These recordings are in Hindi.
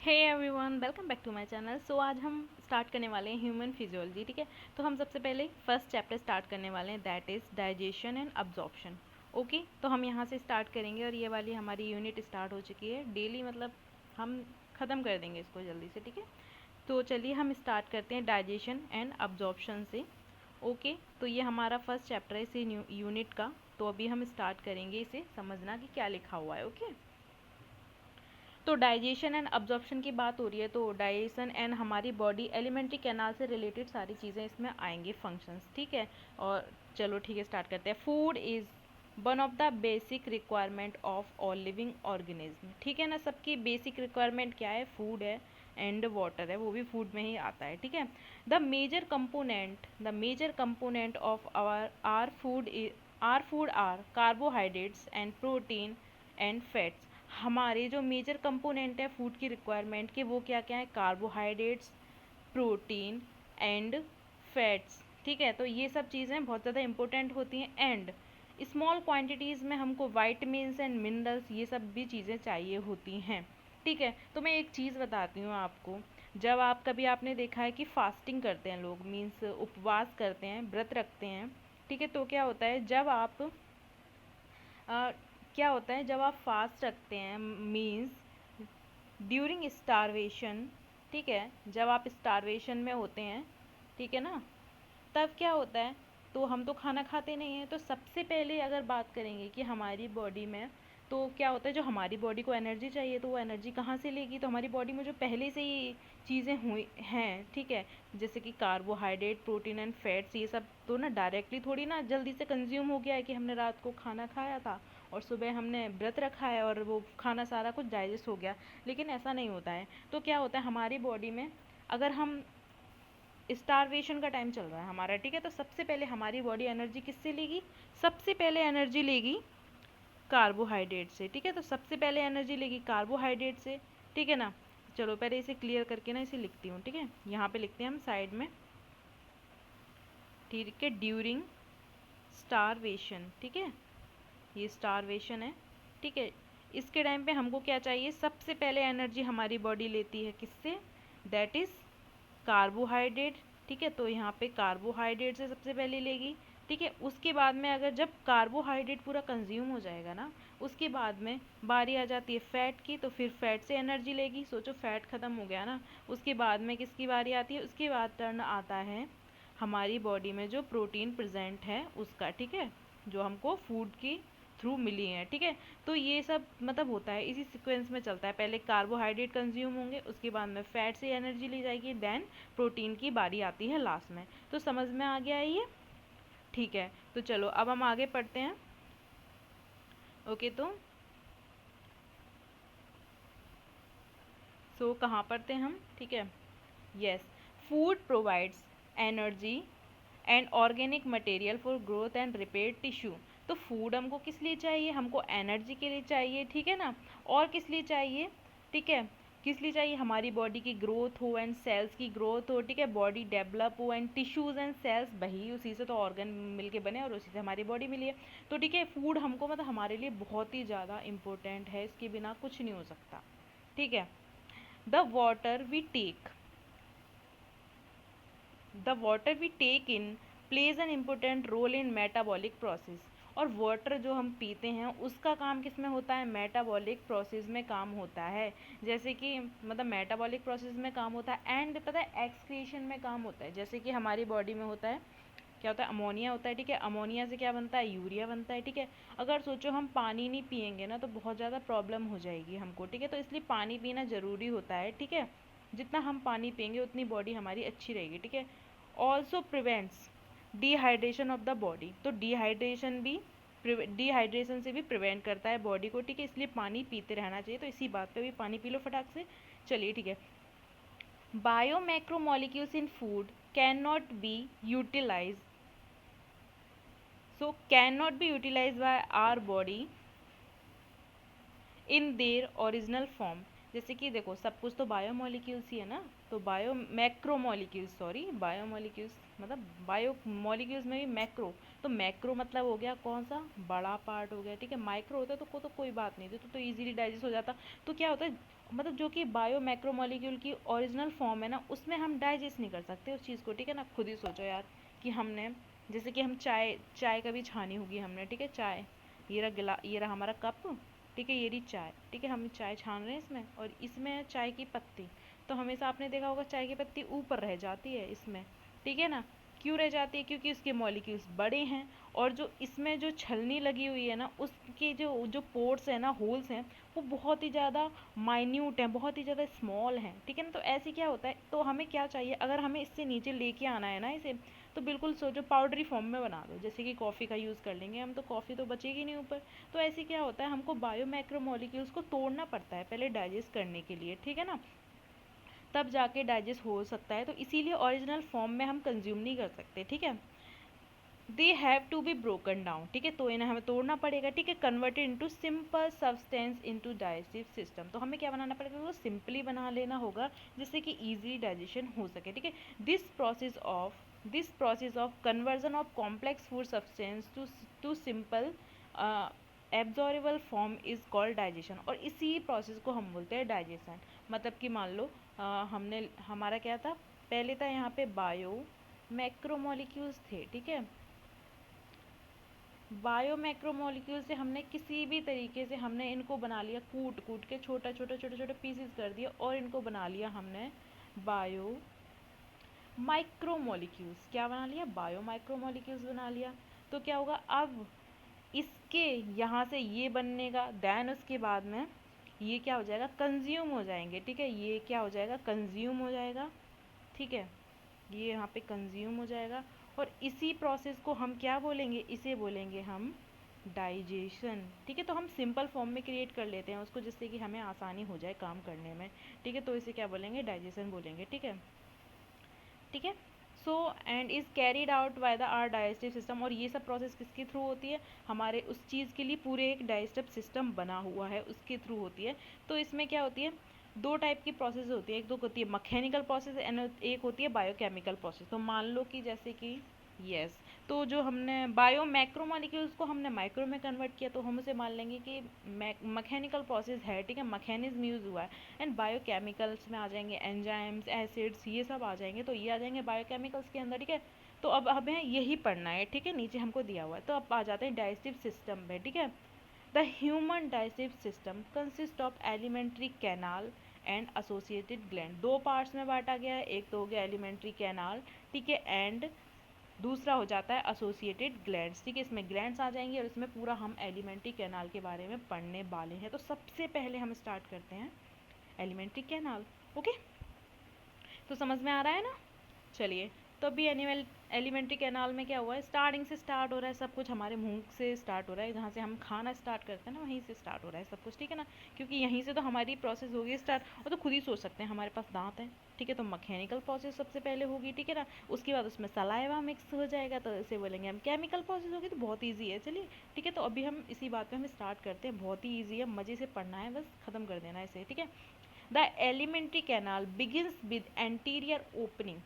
Hey everyone, welcome back to my channel. So आज हम स्टार्ट करने वाले हैं ह्यूमन फिजियोलॉजी। ठीक है, तो हम सबसे पहले फर्स्ट चैप्टर स्टार्ट करने वाले हैं, that is digestion and absorption. Okay, तो हम यहाँ से स्टार्ट करेंगे और ये वाली हमारी यूनिट स्टार्ट हो चुकी है। डेली मतलब हम ख़त्म कर देंगे इसको जल्दी से। ठीक है, तो चलिए हम स्टार्ट करते हैं डाइजेशन एंड अब्जॉर्प्शन से। ओके, तो ये हमारा फर्स्ट चैप्टर है इसी यूनिट का। तो अभी हम स्टार्ट करेंगे इसे समझना कि क्या लिखा हुआ है। ओके, तो डाइजेशन एंड अब्जॉर्प्शन की बात हो रही है, तो डाइजेशन एंड हमारी बॉडी एलिमेंट्री कैनाल से रिलेटेड सारी चीज़ें इसमें आएंगी, फंक्शंस। ठीक है, और चलो ठीक है स्टार्ट करते हैं। Food is one of the basic requirement of all living organism. ठीक है ना, सबकी बेसिक रिक्वायरमेंट क्या है? फूड है एंड वाटर है, वो भी फूड में ही आता है। ठीक है, the major component of our food are carbohydrates and protein and fats. हमारे जो मेजर कंपोनेंट है फूड की रिक्वायरमेंट के, वो क्या क्या है? Carbohydrates, protein and fats. ठीक है, तो ये सब चीज़ें बहुत ज़्यादा इंपॉर्टेंट होती हैं। एंड स्मॉल क्वांटिटीज़ में हमको वाइटमिन्स एंड मिनरल्स, ये सब भी चीज़ें चाहिए होती हैं। ठीक है, तो मैं एक चीज़ बताती हूँ आपको। जब आप कभी आपने देखा है कि फास्टिंग करते हैं लोग, मीन्स उपवास करते हैं, व्रत रखते हैं। ठीक है, तो क्या होता है जब आप क्या होता है जब आप फास्ट रखते हैं, मीन्स ड्यूरिंग स्टारवेशन। ठीक है, जब आप स्टारवेशन में होते हैं, ठीक है ना, तब क्या होता है, तो हम तो खाना खाते नहीं हैं। तो सबसे पहले अगर बात करेंगे कि हमारी बॉडी में तो क्या होता है, जो हमारी बॉडी को एनर्जी चाहिए, तो वो एनर्जी कहाँ से लेगी? तो हमारी बॉडी में जो पहले से ही चीज़ें हुई हैं, ठीक है, जैसे कि कार्बोहाइड्रेट, प्रोटीन एंड फैट्स, ये सब तो ना डायरेक्टली थोड़ी ना जल्दी से कंज्यूम हो गया है कि हमने रात को खाना खाया था और सुबह हमने व्रत रखा है और वो खाना सारा कुछ डाइजेस्ट हो गया। लेकिन ऐसा नहीं होता है। तो क्या होता है हमारी बॉडी में, अगर हम स्टारवेशन का टाइम चल रहा है हमारा, ठीक है, तो सबसे पहले हमारी बॉडी एनर्जी किससे लेगी? सबसे पहले एनर्जी लेगी कार्बोहाइड्रेट से। ठीक है, तो सबसे पहले एनर्जी लेगी कार्बोहाइड्रेट से। ठीक है ना, चलो पहले इसे क्लियर करके ना इसे लिखती हूँ। ठीक है, यहाँ पे लिखते हैं हम साइड में। ठीक है, ड्यूरिंग स्टारवेशन। ठीक है, ये स्टारवेशन है। ठीक है, इसके टाइम पे हमको क्या चाहिए? सबसे पहले एनर्जी हमारी बॉडी लेती है किससे? That is carbohydrate. ठीक है, तो यहाँ पे कार्बोहाइड्रेट से सबसे पहले लेगी। ठीक है, उसके बाद में अगर जब कार्बोहाइड्रेट पूरा कंज्यूम हो जाएगा ना, उसके बाद में बारी आ जाती है फैट की, तो फिर फैट से एनर्जी लेगी। सोचो फैट ख़त्म हो गया ना, उसके बाद में किसकी बारी आती है? उसके बाद टर्न आता है हमारी बॉडी में जो प्रोटीन प्रेजेंट है उसका। ठीक है, जो हमको फूड की थ्रू मिली हैं। ठीक है, तो ये सब मतलब होता है, इसी सीक्वेंस में चलता है। पहले कार्बोहाइड्रेट कंज्यूम होंगे, उसके बाद में फैट से एनर्जी ली जाएगी, देन प्रोटीन की बारी आती है लास्ट में। तो समझ में आ गया ये? ठीक है, तो चलो अब हम आगे पढ़ते हैं। ओके, तो कहाँ पढ़ते हैं हम? ठीक है, yes, food provides energy and organic material for growth and repair tissue. तो फूड हमको किस लिए चाहिए? हमको एनर्जी के लिए चाहिए। ठीक है ना, और किस लिए चाहिए? ठीक है, किस लिए चाहिए? हमारी बॉडी की ग्रोथ हो एंड सेल्स की ग्रोथ हो। ठीक है, बॉडी डेवलप हो एंड टिश्यूज़ एंड सेल्स, वही उसी से तो ऑर्गन मिलके बने और उसी से हमारी बॉडी मिली है। तो ठीक है, फूड हमको मतलब हमारे लिए बहुत ही ज़्यादा इम्पोर्टेंट है, इसके बिना कुछ नहीं हो सकता। ठीक है, the water we take the water we take in plays an important role in metabolic process. और वाटर जो हम पीते हैं उसका काम किस में होता है? मेटाबॉलिक प्रोसेस में काम होता है। जैसे कि मतलब मेटाबॉलिक प्रोसेस में काम होता है एंड पता है एक्सक्रीशन में काम होता है। जैसे कि हमारी बॉडी में होता है, क्या होता है? अमोनिया होता है। ठीक है, अमोनिया से क्या बनता है? यूरिया बनता है। ठीक है, अगर सोचो हम पानी नहीं पियेंगे ना तो बहुत ज़्यादा प्रॉब्लम हो जाएगी हमको। ठीक है, तो इसलिए पानी पीना ज़रूरी होता है। ठीक है, जितना हम पानी पियेंगे उतनी बॉडी हमारी अच्छी रहेगी। ठीक है, also prevents dehydration of the body. तो डिहाइड्रेशन से भी प्रिवेंट करता है बॉडी को। ठीक है, इसलिए पानी पीते रहना चाहिए। तो इसी बात पे भी पानी पी लो फटाक से। चलिए ठीक है, biomacromolecules in food can not be utilize can not be utilize by our body in their original form. जैसे कि देखो सब कुछ तो बायोमोलिक्यूल्स ही है ना, तो बायोमोलिक्यूल्स मतलब बायोमोलिक्यूल्स में भी मैक्रो, तो मैक्रो मतलब हो गया कौन सा? बड़ा पार्ट हो गया। ठीक है, माइक्रो होता तो कोई बात नहीं थी, तो इजीली डाइजेस्ट हो जाता। तो क्या होता है, मतलब जो कि बायो मैक्रोमोलिक्यूल की ओरिजिनल फॉर्म है ना, उसमें हम डाइजेस्ट नहीं कर सकते उस चीज़ को, ठीक है ना। खुद ही सोचो यार कि हमने, जैसे कि हम चाय चाय कभी छानी होगी हमने, ठीक है, चाय, ये रहा हमारा कप, ठीक है, ये रही चाय, ठीक है, हम चाय छान रहे हैं इसमें, और इसमें है चाय की पत्ती। तो हमेशा आपने देखा होगा चाय की पत्ती ऊपर रह जाती है इसमें, ठीक है ना। क्यों रह जाती है? क्योंकि उसके मॉलिक्यूल्स बड़े हैं, और जो इसमें जो छलनी लगी हुई है ना, उसके जो जो पोर्स हैं ना, होल्स हैं, वो बहुत ही ज़्यादा माइन्यूट हैं, बहुत ही ज़्यादा स्मॉल हैं, ठीक है ना। तो ऐसे क्या होता है, तो हमें क्या चाहिए, अगर हमें इससे नीचे लेके आना है ना इसे, तो बिल्कुल सोचो पाउडरी फॉर्म में बना दो, जैसे कि कॉफ़ी का यूज़ कर लेंगे हम, तो कॉफ़ी तो बचेगी नहीं ऊपर। तो ऐसे क्या होता है, हमको बायो मैक्रोमोलिक्यूल्स को तोड़ना पड़ता है पहले डाइजेस्ट करने के लिए, ठीक है ना, तब जाके डाइजेस्ट हो सकता है। तो इसीलिए ओरिजिनल फॉर्म में हम कंज्यूम नहीं कर सकते, ठीक है। They have to be broken down, ठीक है, तो इन्हें हमें तोड़ना पड़ेगा, ठीक है, converted into simple substance into digestive system. तो हमें क्या बनाना पड़ेगा, वो सिंपली बना लेना होगा, जिससे कि इजी डाइजेशन हो सके, ठीक है। This process of conversion of complex food substance to simple absorbable form is called digestion. और इसी प्रोसेस को हम बोलते हैं डाइजेशन। मतलब कि मान लो हमने, हमारा क्या था, पहले था यहाँ पे बायो मैक्रोमोलिक्यूल्स थे, ठीक है। बायो मैक्रोमोलिक्यूल से हमने किसी भी तरीके से हमने इनको बना लिया, कूट कूट के छोटा छोटा छोटे छोटे पीसेस कर दिए, और इनको बना लिया हमने बायो माइक्रोमोलिक्यूल्स। क्या बना लिया? बायो माइक्रोमोलिक्यूल्स बना लिया। तो क्या होगा, अब इसके यहाँ से ये बनने का, देन उसके बाद में ये क्या हो जाएगा, कंज्यूम हो जाएंगे, ठीक है, ये क्या हो जाएगा, कंज्यूम हो जाएगा, ठीक है, ये यहाँ पे कंज्यूम हो जाएगा। और इसी प्रोसेस को हम क्या बोलेंगे, इसे बोलेंगे हम डाइजेशन, ठीक है। तो हम सिंपल फॉर्म में क्रिएट कर लेते हैं उसको, जिससे कि हमें आसानी हो जाए काम करने में, ठीक है। तो इसे क्या बोलेंगे, डाइजेशन बोलेंगे, ठीक है, ठीक है। So and is carried out by the our digestive system. और ये सब प्रोसेस किसके थ्रू होती है, हमारे उस चीज़ के लिए पूरे एक डाइजेस्टिव सिस्टम बना हुआ है, उसके थ्रू होती है। तो इसमें क्या होती है, दो टाइप की प्रोसेस होती है, एक तो होती है मैकेनिकल प्रोसेस एंड एक होती है बायोकेमिकल प्रोसेस। तो मान लो कि जैसे कि यस, तो जो हमने बायो मैक्रोमोलिक्यूल्स को हमने माइक्रो में कन्वर्ट किया, तो हम उसे मान लेंगे कि मैकेनिकल प्रोसेस है, ठीक है, मैकेनिज्म यूज़ हुआ है। एंड बायोकेमिकल्स में आ जाएंगे एंजाइम्स, एसिड्स, ये सब आ जाएंगे, तो ये आ जाएंगे बायोकेमिकल्स के अंदर, ठीक है। तो अब हमें यही पढ़ना है, ठीक है, नीचे हमको दिया हुआ है। तो अब आ जाते हैं डाइजेस्टिव सिस्टम में, ठीक है। The human digestive system consist of alimentary canal and associated gland. दो पार्ट्स में बांटा गया है, एक तो हो गया एलिमेंट्री कैनाल, ठीक है, एंड दूसरा हो जाता है एसोसिएटेड ग्लैंड्स, ठीक है। इसमें ग्लैंड्स आ जाएंगे, और इसमें पूरा हम एलिमेंट्री कैनाल के बारे में पढ़ने वाले हैं। तो सबसे पहले हम स्टार्ट करते हैं एलिमेंट्री कैनाल, ओके। तो समझ में आ रहा है ना? चलिए, तो अभी एलिमेंट्री कैनाल में क्या हुआ है, स्टार्टिंग से स्टार्ट हो रहा है सब कुछ, हमारे मुंह से स्टार्ट हो रहा है, जहाँ से हम खाना स्टार्ट करते हैं ना, वहीं से स्टार्ट हो रहा है सब कुछ, ठीक है ना। क्योंकि यहीं से तो हमारी प्रोसेस होगी स्टार्ट। और तो खुद ही सोच सकते हैं, हमारे पास दांत है, ठीक है, तो मैकेनिकल प्रोसेस सबसे पहले होगी, ठीक है ना। उसके बाद उसमें सलाइवा मिक्स हो जाएगा, तो इसे बोलेंगे हम केमिकल प्रोसेस होगी। तो बहुत ईजी है, चलिए, ठीक है। तो अभी हम इसी बात पे हम स्टार्ट करते हैं, बहुत ही ईजी है, मज़े से पढ़ना है, बस ख़त्म कर देना है इसे, ठीक है। The alimentary canal begins with anterior opening,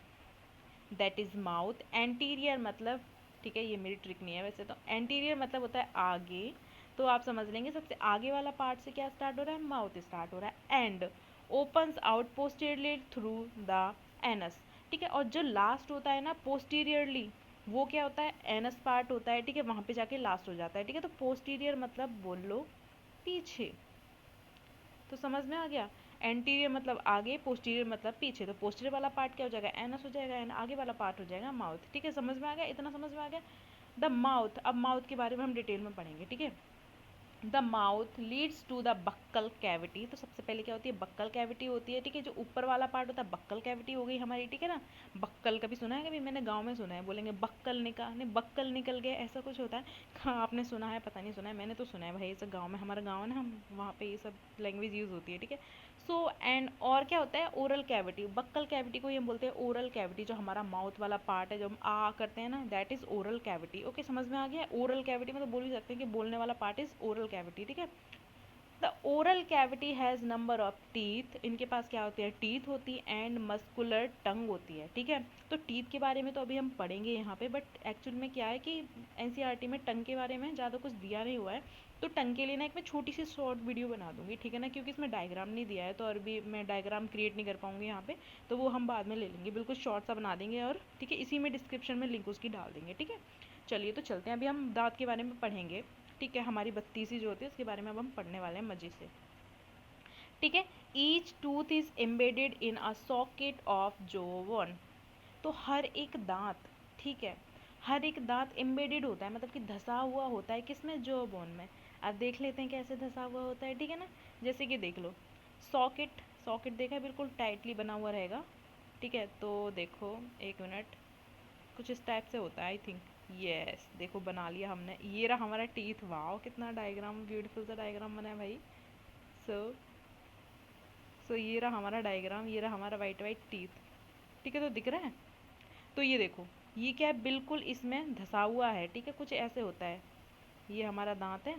that is mouth. Anterior मतलब, ठीक है, ये मेरी ट्रिक नहीं है वैसे, तो एंटीरियर मतलब होता है आगे। तो आप समझ लेंगे सबसे आगे वाला पार्ट से क्या स्टार्ट हो रहा है, माउथ स्टार्ट हो रहा है। And opens out posteriorly through the anus, ठीक है। और जो लास्ट होता है ना पोस्टीरियरली, वो क्या होता है, एनस पार्ट होता है, ठीक है, वहाँ पे जाके लास्ट हो जाता है, ठीक है। तो पोस्टीरियर मतलब बोल लो पीछे। तो समझ में आ गया, एंटीरियर मतलब आगे, पोस्टीरियर मतलब पीछे। तो पोस्टीरियर वाला पार्ट क्या हो जाएगा, एनस हो जाएगा, एंड आगे वाला पार्ट हो जाएगा माउथ, ठीक है। समझ में आ गया, इतना समझ में आ गया। द माउथ, अब माउथ के बारे में हम डिटेल में पढ़ेंगे, ठीक है। The mouth leads to the buccal cavity. तो सबसे पहले क्या होती है, बक्कल कैविटी होती है, ठीक है। जो ऊपर वाला पार्ट होता है बक्कल कैविटी हो गई हमारी, ठीक है ना। बक्कल कभी सुना है, कभी मैंने गांव में सुना है, बोलेंगे बक्कल निकाल, नहीं बक्कल निकल गया, ऐसा कुछ होता है। हाँ, आपने सुना है, पता नहीं सुना है, मैंने तो सुना है भाई, ये सब गाँव में, हमारा गाँव है ना, हम वहाँ पे ये सब लैंग्वेज यूज़ होती है, ठीक है। सो एंड और क्या होता है, ओरल कैविटी। बक्कल कैविटी को ही हम बोलते हैं ओरल कैविटी। जो हमारा माउथ वाला पार्ट है, जो हम आ करते हैं ना, that is oral cavity, okay. समझ में आ गया, ओरल कैविटी मतलब बोल भी सकते हैं कि बोलने वाला पार्ट इज़ ओरल कैविटी, ठीक है। The oral cavity has number of teeth. इनके पास क्या होती है, टीथ होती है, एंड मस्कुलर टंग होती है, ठीक है। तो टीथ के बारे में तो अभी हम पढ़ेंगे यहाँ पे, बट एक्चुअल में क्या है कि एनसीईआरटी में टंग के बारे में ज़्यादा कुछ दिया नहीं हुआ है। तो टंग के लिए ना एक मैं छोटी सी शॉर्ट वीडियो बना दूंगी, ठीक है ना, क्योंकि इसमें डायग्राम नहीं दिया है तो और भी मैं डायग्राम क्रिएट नहीं कर पाऊंगी यहाँ पे, तो वो हम बाद में ले लेंगे, बिल्कुल शॉर्ट सा बना देंगे और ठीक है, इसी में डिस्क्रिप्शन में लिंक उसकी डाल देंगे, ठीक है। चलिए तो चलते हैं, अभी हम दांत के बारे में पढ़ेंगे, ठीक है, हमारी बत्तीसी जो होती है उसके बारे में अब हम पढ़ने वाले हैं मजे से, ठीक है। Each tooth is embedded in a socket of जो वन, तो हर एक दांत, ठीक है, हर एक दांत एम्बेडेड होता है, मतलब कि धसा हुआ होता है किसमें, जो बोन में। अब देख लेते हैं कैसे धसा हुआ होता है, ठीक है ना। जैसे कि देख लो, सॉकेट, सॉकेट देखा है, बिल्कुल टाइटली बना हुआ रहेगा, ठीक है। तो देखो एक मिनट, कुछ इस टाइप से होता है आई थिंक, यस देखो बना लिया हमने, ये रहा हमारा टीथ, वाओ कितना डायग्राम, ब्यूटीफुल सा डायग्राम बना है भाई। सो सो ये रहा हमारा डायग्राम, ये रहा हमारा वाइट वाइट टीथ, ठीक है, तो दिख रहा है। तो ये देखो, ये क्या है, बिल्कुल इसमें धसा हुआ है, ठीक है, कुछ ऐसे होता है, ये हमारा दांत है,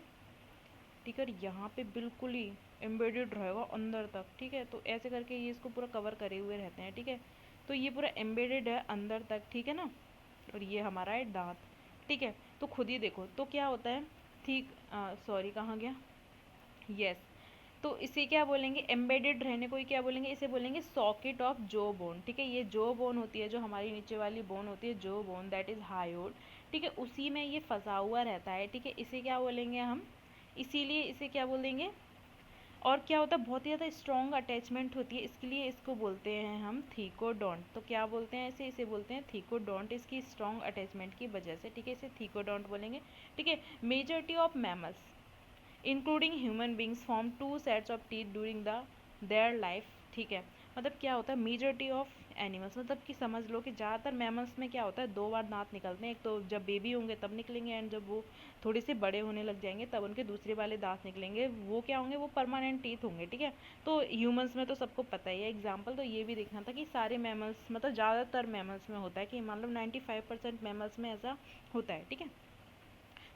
ठीक है, और यहाँ पे बिल्कुल ही एम्बेडेड रहेगा अंदर तक, ठीक है, तो ऐसे करके ये इसको पूरा कवर करे हुए रहते हैं, ठीक है। तो ये पूरा एम्बेडेड है अंदर तक, ठीक है ना, और ये हमारा है दांत, ठीक है। तो खुद ही देखो तो क्या होता है, ठीक, सॉरी कहाँ गया, यस, तो इसे क्या बोलेंगे, एम्बेडेड रहने को ही क्या बोलेंगे, इसे बोलेंगे सॉकेट ऑफ जो बोन, ठीक है। ये जो बोन होती है, जो हमारी नीचे वाली बोन होती है, जो बोन दैट इज हायोड, ठीक है, उसी में ये फंसा हुआ रहता है, ठीक है, इसे क्या बोलेंगे हम, इसीलिए इसे क्या बोलेंगे। और क्या होता है, बहुत ही ज़्यादा स्ट्रॉन्ग अटैचमेंट होती है, इसके लिए इसको बोलते हैं हम थीकोडोंट, तो क्या बोलते हैं इसे, इसे बोलते हैं थीकोडोंट, इसकी स्ट्रॉन्ग अटैचमेंट की वजह से, ठीक है, इसे थीकोडोंट बोलेंगे, ठीक है। Majority of mammals including human beings form two sets of teeth during the their life, ठीक है। मतलब क्या होता है, मेजॉरिटी ऑफ एनिमल्स, मतलब कि समझ लो कि ज़्यादातर मैमल्स में क्या होता है, दो बार दांत निकलते हैं, एक तो जब बेबी होंगे तब निकलेंगे, एंड जब वो थोड़े से बड़े होने लग जाएंगे तब उनके दूसरे वाले दांत निकलेंगे, वो क्या होंगे, वो परमानेंट टीथ होंगे, ठीक है। तो ह्यूमंस में तो सबको पता ही है एग्जाम्पल, तो ये भी देखना था कि सारे मैमल्स, मतलब ज़्यादातर मैमल्स में होता है कि मतलब 95% मैमल्स में ऐसा होता है, ठीक है।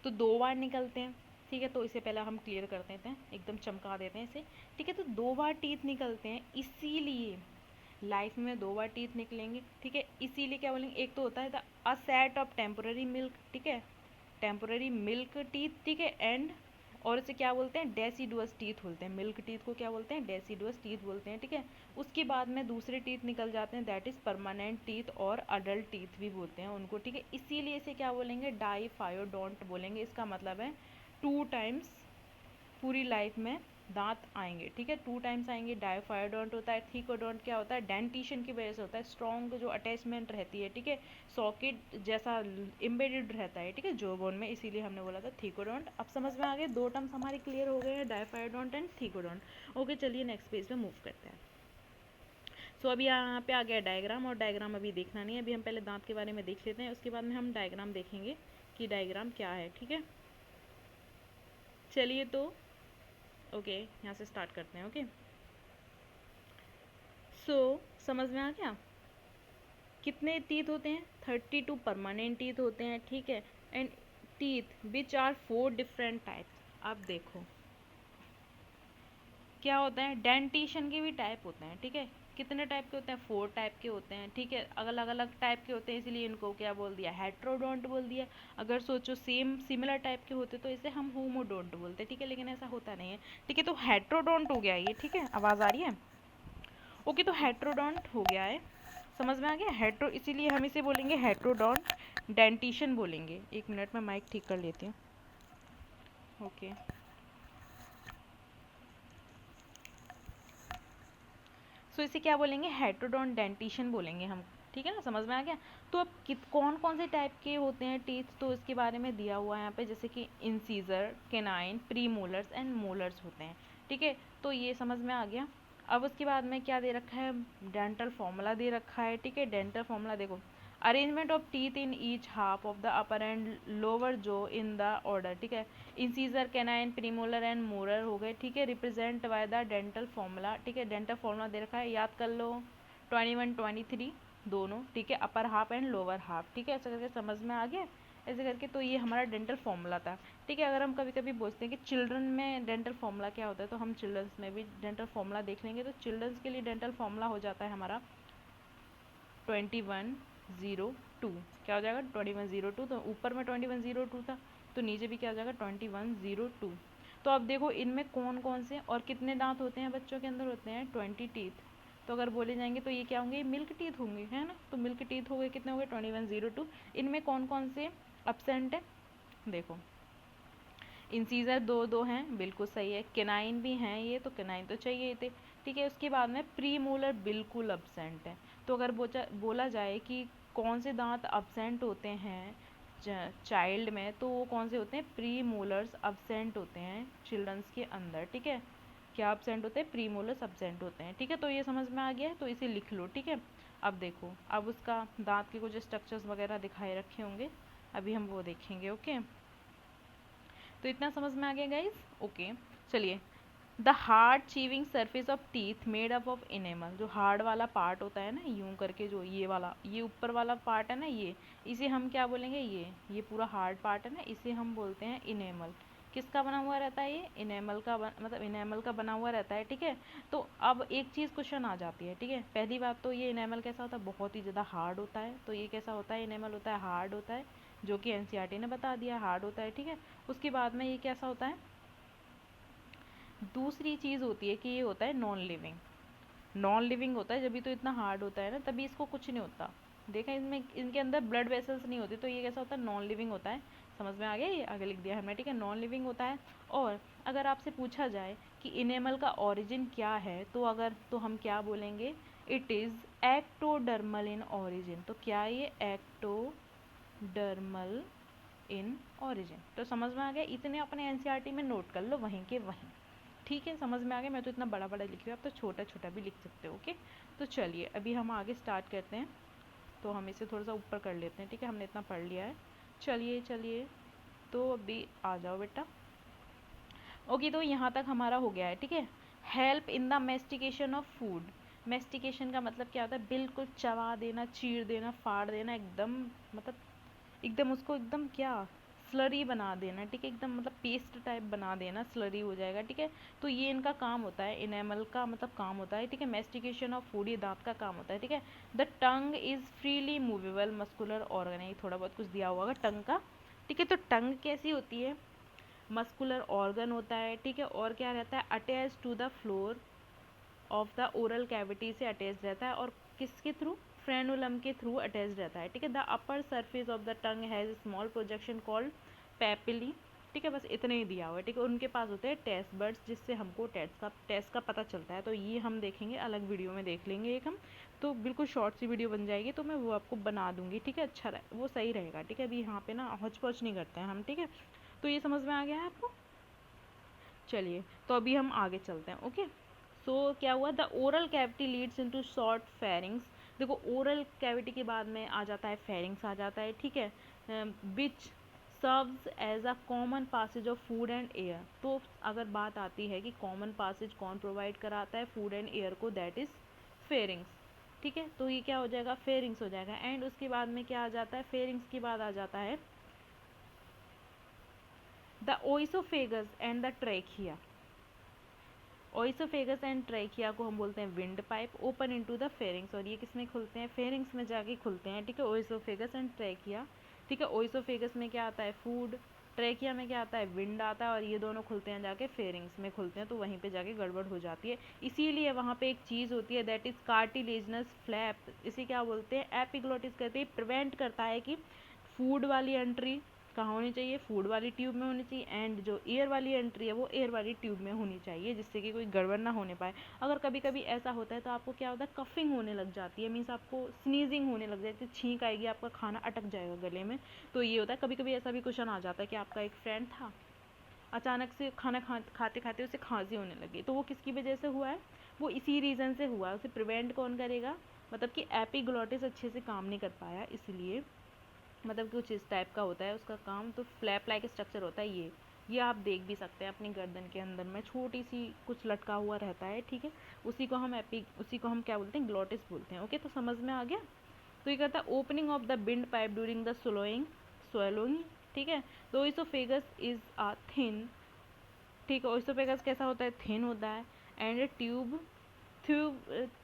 तो दो बार निकलते हैं, ठीक है, तो इसे पहले हम क्लियर कर देते हैं, एकदम चमका देते हैं इसे, ठीक है। तो दो बार टीथ निकलते हैं, इसीलिए लाइफ में दो बार टीथ निकलेंगे, ठीक है, इसीलिए क्या बोलेंगे, एक तो होता है a set of temporary milk, ठीक है, टेम्पोररी मिल्क टीथ, ठीक है, एंड और इसे क्या बोलते हैं, डेसिडुअस टीथ बोलते हैं, मिल्क टीथ को क्या बोलते हैं, डेसिडुअस टीथ बोलते हैं, ठीक है। उसके बाद में दूसरे टीथ निकल जाते हैं, दैट इज़ परमानेंट टीथ, और अडल्ट टीथ भी बोलते हैं उनको, ठीक है, इसीलिए इसे क्या बोलेंगे, डाइफायोडोंट बोलेंगे, इसका मतलब है टू टाइम्स पूरी लाइफ में दांत आएंगे, ठीक है, टू टाइम्स आएंगे। डायोफायोडोंट होता है, थीकोडोंट क्या होता है, डेंटिशन की वजह से होता है, स्ट्रॉन्ग जो अटैचमेंट रहती है, ठीक है, सॉकेट जैसा एम्बेडेड रहता है, ठीक है, जो बोन में, इसीलिए हमने बोला था थीकोडोंट। अब समझ में आ गए, दो टर्म्स हमारे क्लियर हो गए हैं, डायोफायोडोंट एंड थीकोडोंट। ओके चलिए नेक्स्ट पेज पे मूव करते हैं। सो अभी यहाँ पे आ गया डायग्राम, और डायग्राम अभी देखना नहीं है, अभी हम पहले दांत के बारे में देख लेते हैं, उसके बाद में हम डायग्राम देखेंगे कि डायग्राम क्या है, ठीक है। चलिए तो ओके यहाँ से स्टार्ट करते हैं, ओके। सो समझ में आ गया, कितने टीथ होते हैं, 32 परमानेंट टीथ होते हैं, ठीक है, and teeth which are 4 different types. अब देखो क्या होता है, डेंटिशन के भी टाइप होते हैं, ठीक है, कितने टाइप के होते हैं, 4 टाइप के होते हैं, ठीक है, अलग अलग टाइप के होते हैं, इसलिए इनको क्या बोल दिया, हेट्रोडोंट बोल दिया। अगर सोचो सेम सिमिलर टाइप के होते तो इसे हम होमोडोंट बोलते, ठीक है, लेकिन ऐसा होता नहीं है, ठीक है। तो हेट्रोडोंट हो गया ये, ठीक है, आवाज़ आ रही है, ओके। तो हेट्रोडोंट हो गया है, समझ में आ गया, हेट्रो, इसीलिए हम इसे बोलेंगे हेट्रोडोंट, डेंटिशन बोलेंगे। एक मिनट में माइक ठीक कर लेती हूँ, ओके। सो इसे क्या बोलेंगे, हेट्रोडोंट डेंटिशन बोलेंगे हम, ठीक है ना, समझ में आ गया। तो अब कौन कौन से टाइप के होते हैं टीथ, तो इसके बारे में दिया हुआ है यहाँ पे, जैसे कि incisor, canine, pre molars and molars होते हैं, ठीक है, तो ये समझ में आ गया। अब उसके बाद में क्या दे रखा है, डेंटल फॉर्मूला दे रखा है, ठीक है, डेंटल फॉर्मूला देखो, arrangement of teeth in each half of the upper and lower जो इन द ऑर्डर, ठीक है, incisor, canine, premolar and molar हो गए, ठीक है, represent by the dental formula, ठीक है, डेंटल फॉर्मूला दे रखा है, याद कर लो, 21 23 दोनों, ठीक है, upper half and lower half, ठीक है, ऐसे करके समझ में आ गया, ऐसे करके। तो ये हमारा डेंटल फॉर्मूला था, ठीक है। अगर हम कभी कभी पूछते हैं कि चिल्ड्रन में डेंटल फॉर्मूला क्या होता है, तो हम चिल्ड्रंस में भी डेंटल फॉर्मूला देख लेंगे। तो चिल्ड्रंस के लिए डेंटल फॉर्मूला हो जाता है हमारा 2102, क्या हो जाएगा 2102, तो ऊपर में 2102 था, तो नीचे भी क्या हो जाएगा 2102, तो अब देखो इनमें कौन कौन से और कितने दांत होते हैं बच्चों के अंदर, होते हैं 20 टीथ। तो अगर बोले जाएंगे तो ये क्या होंगे, मिल्क टीथ होंगे, है ना। तो मिल्क टीथ हो गए, कितने हो गए 2102। इनमें कौन कौन से एब्सेंट है, देखो इंसीजर दो दो हैं, बिल्कुल सही है। केनाइन भी हैं ये, तो केनाइन तो चाहिए ही थे, ठीक है। उसके बाद में प्रीमोलर बिल्कुल एब्सेंट है। तो अगर बोला जाए कि कौन से दांत एब्सेंट होते हैं चाइल्ड में, तो वो कौन से होते हैं, प्री मोलर्स एब्सेंट होते हैं चिल्ड्रंस के अंदर, ठीक है। क्या एब्सेंट होते हैं, प्री मोलर्स एब्सेंट होते हैं, ठीक है। तो ये समझ में आ गया है, तो इसे लिख लो, ठीक है। अब देखो, अब उसका दांत के कुछ स्ट्रक्चर्स वगैरह दिखाए रखे होंगे, अभी हम वो देखेंगे, ओके। तो इतना समझ में आ गया गाइज, ओके। चलिए, the hard chewing surface of teeth made up of enamel, जो हार्ड वाला पार्ट होता है ना, यूं करके जो ये वाला, ये ऊपर वाला पार्ट है ना, ये इसे हम क्या बोलेंगे, ये पूरा हार्ड पार्ट है ना, इसे हम बोलते हैं इनेमल। किसका बना हुआ रहता है ये, इनेमल का मतलब इनेमल का बना हुआ रहता है, ठीक है। तो अब एक चीज़ क्वेश्चन आ जाती है, ठीक है। पहली बात तो ये इनेमल कैसा होता है, बहुत ही ज़्यादा हार्ड होता है। तो ये कैसा होता है, इनेमल होता है हार्ड होता है, जो कि एनसीईआरटी ने बता दिया हार्ड होता है, ठीक है। उसके बाद में ये कैसा होता है, दूसरी चीज़ होती है कि ये होता है नॉन लिविंग। नॉन लिविंग होता है, जब भी तो इतना हार्ड होता है ना, तभी इसको कुछ नहीं होता। देखा, इसमें इनके अंदर ब्लड वेसल्स नहीं होते, तो ये कैसा होता है, नॉन लिविंग होता है। समझ में आ गया, ये आगे लिख दिया हमने, ठीक है, नॉन लिविंग होता है। और अगर आपसे पूछा जाए कि इनेमल का ओरिजिन क्या है, तो हम क्या बोलेंगे, it is ectodermal in origin. तो क्या ये एक्टोडर्मल इन ओरिजिन। तो समझ में आ गया, इतने अपने एनसीईआरटी में नोट कर लो वहीं के वहीं, ठीक है। समझ में आ गया, मैं तो इतना बड़ा बड़ा लिख रही हूँ, आप तो छोटा छोटा भी लिख सकते हो, ओके। तो चलिए अभी हम आगे स्टार्ट करते हैं। तो हम इसे थोड़ा सा ऊपर कर लेते हैं, ठीक है, हमने इतना पढ़ लिया है। चलिए चलिए, तो अभी आ जाओ बेटा, ओके। तो यहाँ तक हमारा हो गया है, ठीक है। Help in the mastication of food. Mastication का मतलब क्या होता है, बिल्कुल चबा देना, चीर देना, फाड़ देना, एकदम मतलब एकदम उसको एकदम क्या स्लरी बना देना, ठीक है, एकदम मतलब पेस्ट टाइप बना देना, स्लरी हो जाएगा, ठीक है। तो ये इनका काम होता है, इनेमल का मतलब काम होता है, ठीक है। मेस्टिकेशन ऑफ फूड, ये दांत का काम होता है, ठीक है। The tongue is freely movable muscular organ, ये थोड़ा बहुत कुछ दिया हुआ होगा टंग का, ठीक है। तो टंग कैसी होती है, मस्कुलर ऑर्गन होता है, ठीक है। और क्या रहता है, attach to the floor of the oral cavity से अटैच रहता है, और किसके थ्रू, फ्रेनुलम के थ्रू अटैच रहता है, ठीक है। The upper surface of the tongue has small projection called papillae, ठीक है। बस इतने ही दिया हुआ है, ठीक है। उनके पास होते हैं टेस्ट बर्ड्स, जिससे हमको टेस्ट का पता चलता है। तो ये हम देखेंगे अलग वीडियो में, देख लेंगे एक हम, तो बिल्कुल शॉर्ट सी वीडियो बन जाएगी, तो मैं वो आपको बना दूंगी, ठीक है। अच्छा वो सही रहेगा, ठीक है। अभी यहाँ पे ना हौच पौच नहीं करते हैं हम, ठीक है। तो ये समझ में आ गया है आपको, चलिए तो अभी हम आगे चलते हैं, ओके। सो क्या हुआ, the oral cavity Leeds into short pharynx. देखो ओरल कैविटी के बाद में आ जाता है फेरिंग्स आ जाता है, ठीक है, which serves as a common passage of food and air. तो अगर बात आती है कि कॉमन पासेज कौन प्रोवाइड कराता है फूड एंड एयर को, दैट इज फेरिंग्स, ठीक है। तो ये क्या हो जाएगा, फेरिंग्स हो जाएगा। एंड उसके बाद में क्या आ जाता है, फेरिंग्स के बाद आ जाता है the oesophagus and the trachea. Oesophagus and trachea को हम बोलते हैं wind pipe, open into the pharynx. और ये किस में खुलते हैं, फेरिंग्स में जाके खुलते हैं, ठीक है। ओइसोफेगस एंड ट्रैकिया, ठीक है। ओइसोफेगस में क्या आता है, फूड, ट्रैकिया में क्या आता है, विंड आता है, और ये दोनों खुलते हैं जाके फेरिंग्स में खुलते हैं, तो वहीं पे जाके गड़बड़ हो जाती है। इसीलिए वहाँ पे एक चीज़ होती है, दैट इज़ कार्टिलेजनस फ्लैप, इसे क्या बोलते हैं, एपिग्लोटिस कहते हैं। प्रिवेंट करता है कि फूड वाली एंट्री कहाँ होनी चाहिए, फूड वाली ट्यूब में होनी चाहिए, एंड जो एयर वाली एंट्री है वो एयर वाली ट्यूब में होनी चाहिए, जिससे कि कोई गड़बड़ ना होने पाए। अगर कभी कभी ऐसा होता है तो आपको क्या होता है, कफिंग होने लग जाती है, मीन्स आपको स्नीजिंग होने लग जाती है, छींक आएगी, आपका खाना अटक जाएगा गले में। तो ये होता है, कभी कभी ऐसा भी क्वेश्चन आ जाता है कि आपका एक फ्रेंड था, अचानक से खाना खाते खाते उसे खांसी होने लगी, तो वो किसकी वजह से हुआ है, वो इसी रीज़न से हुआ है। उसे प्रिवेंट कौन करेगा, मतलब कि एपिग्लोटिस अच्छे से काम नहीं कर पाया, इसलिए मतलब कुछ इस टाइप का होता है उसका काम। तो फ्लैप लाइक स्ट्रक्चर होता है ये आप देख भी सकते हैं अपनी गर्दन के अंदर में, छोटी सी कुछ लटका हुआ रहता है, ठीक है। उसी को हम क्या बोलते हैं, ग्लोटिस बोलते हैं, ओके। तो समझ में आ गया। तो ये कहता है opening of the bind pipe during the swallowing, ठीक है। तो ओइसोफेगस इज अ थिन, ठीक है। ओइसोफेगस कैसा होता है, थिन होता है, and tube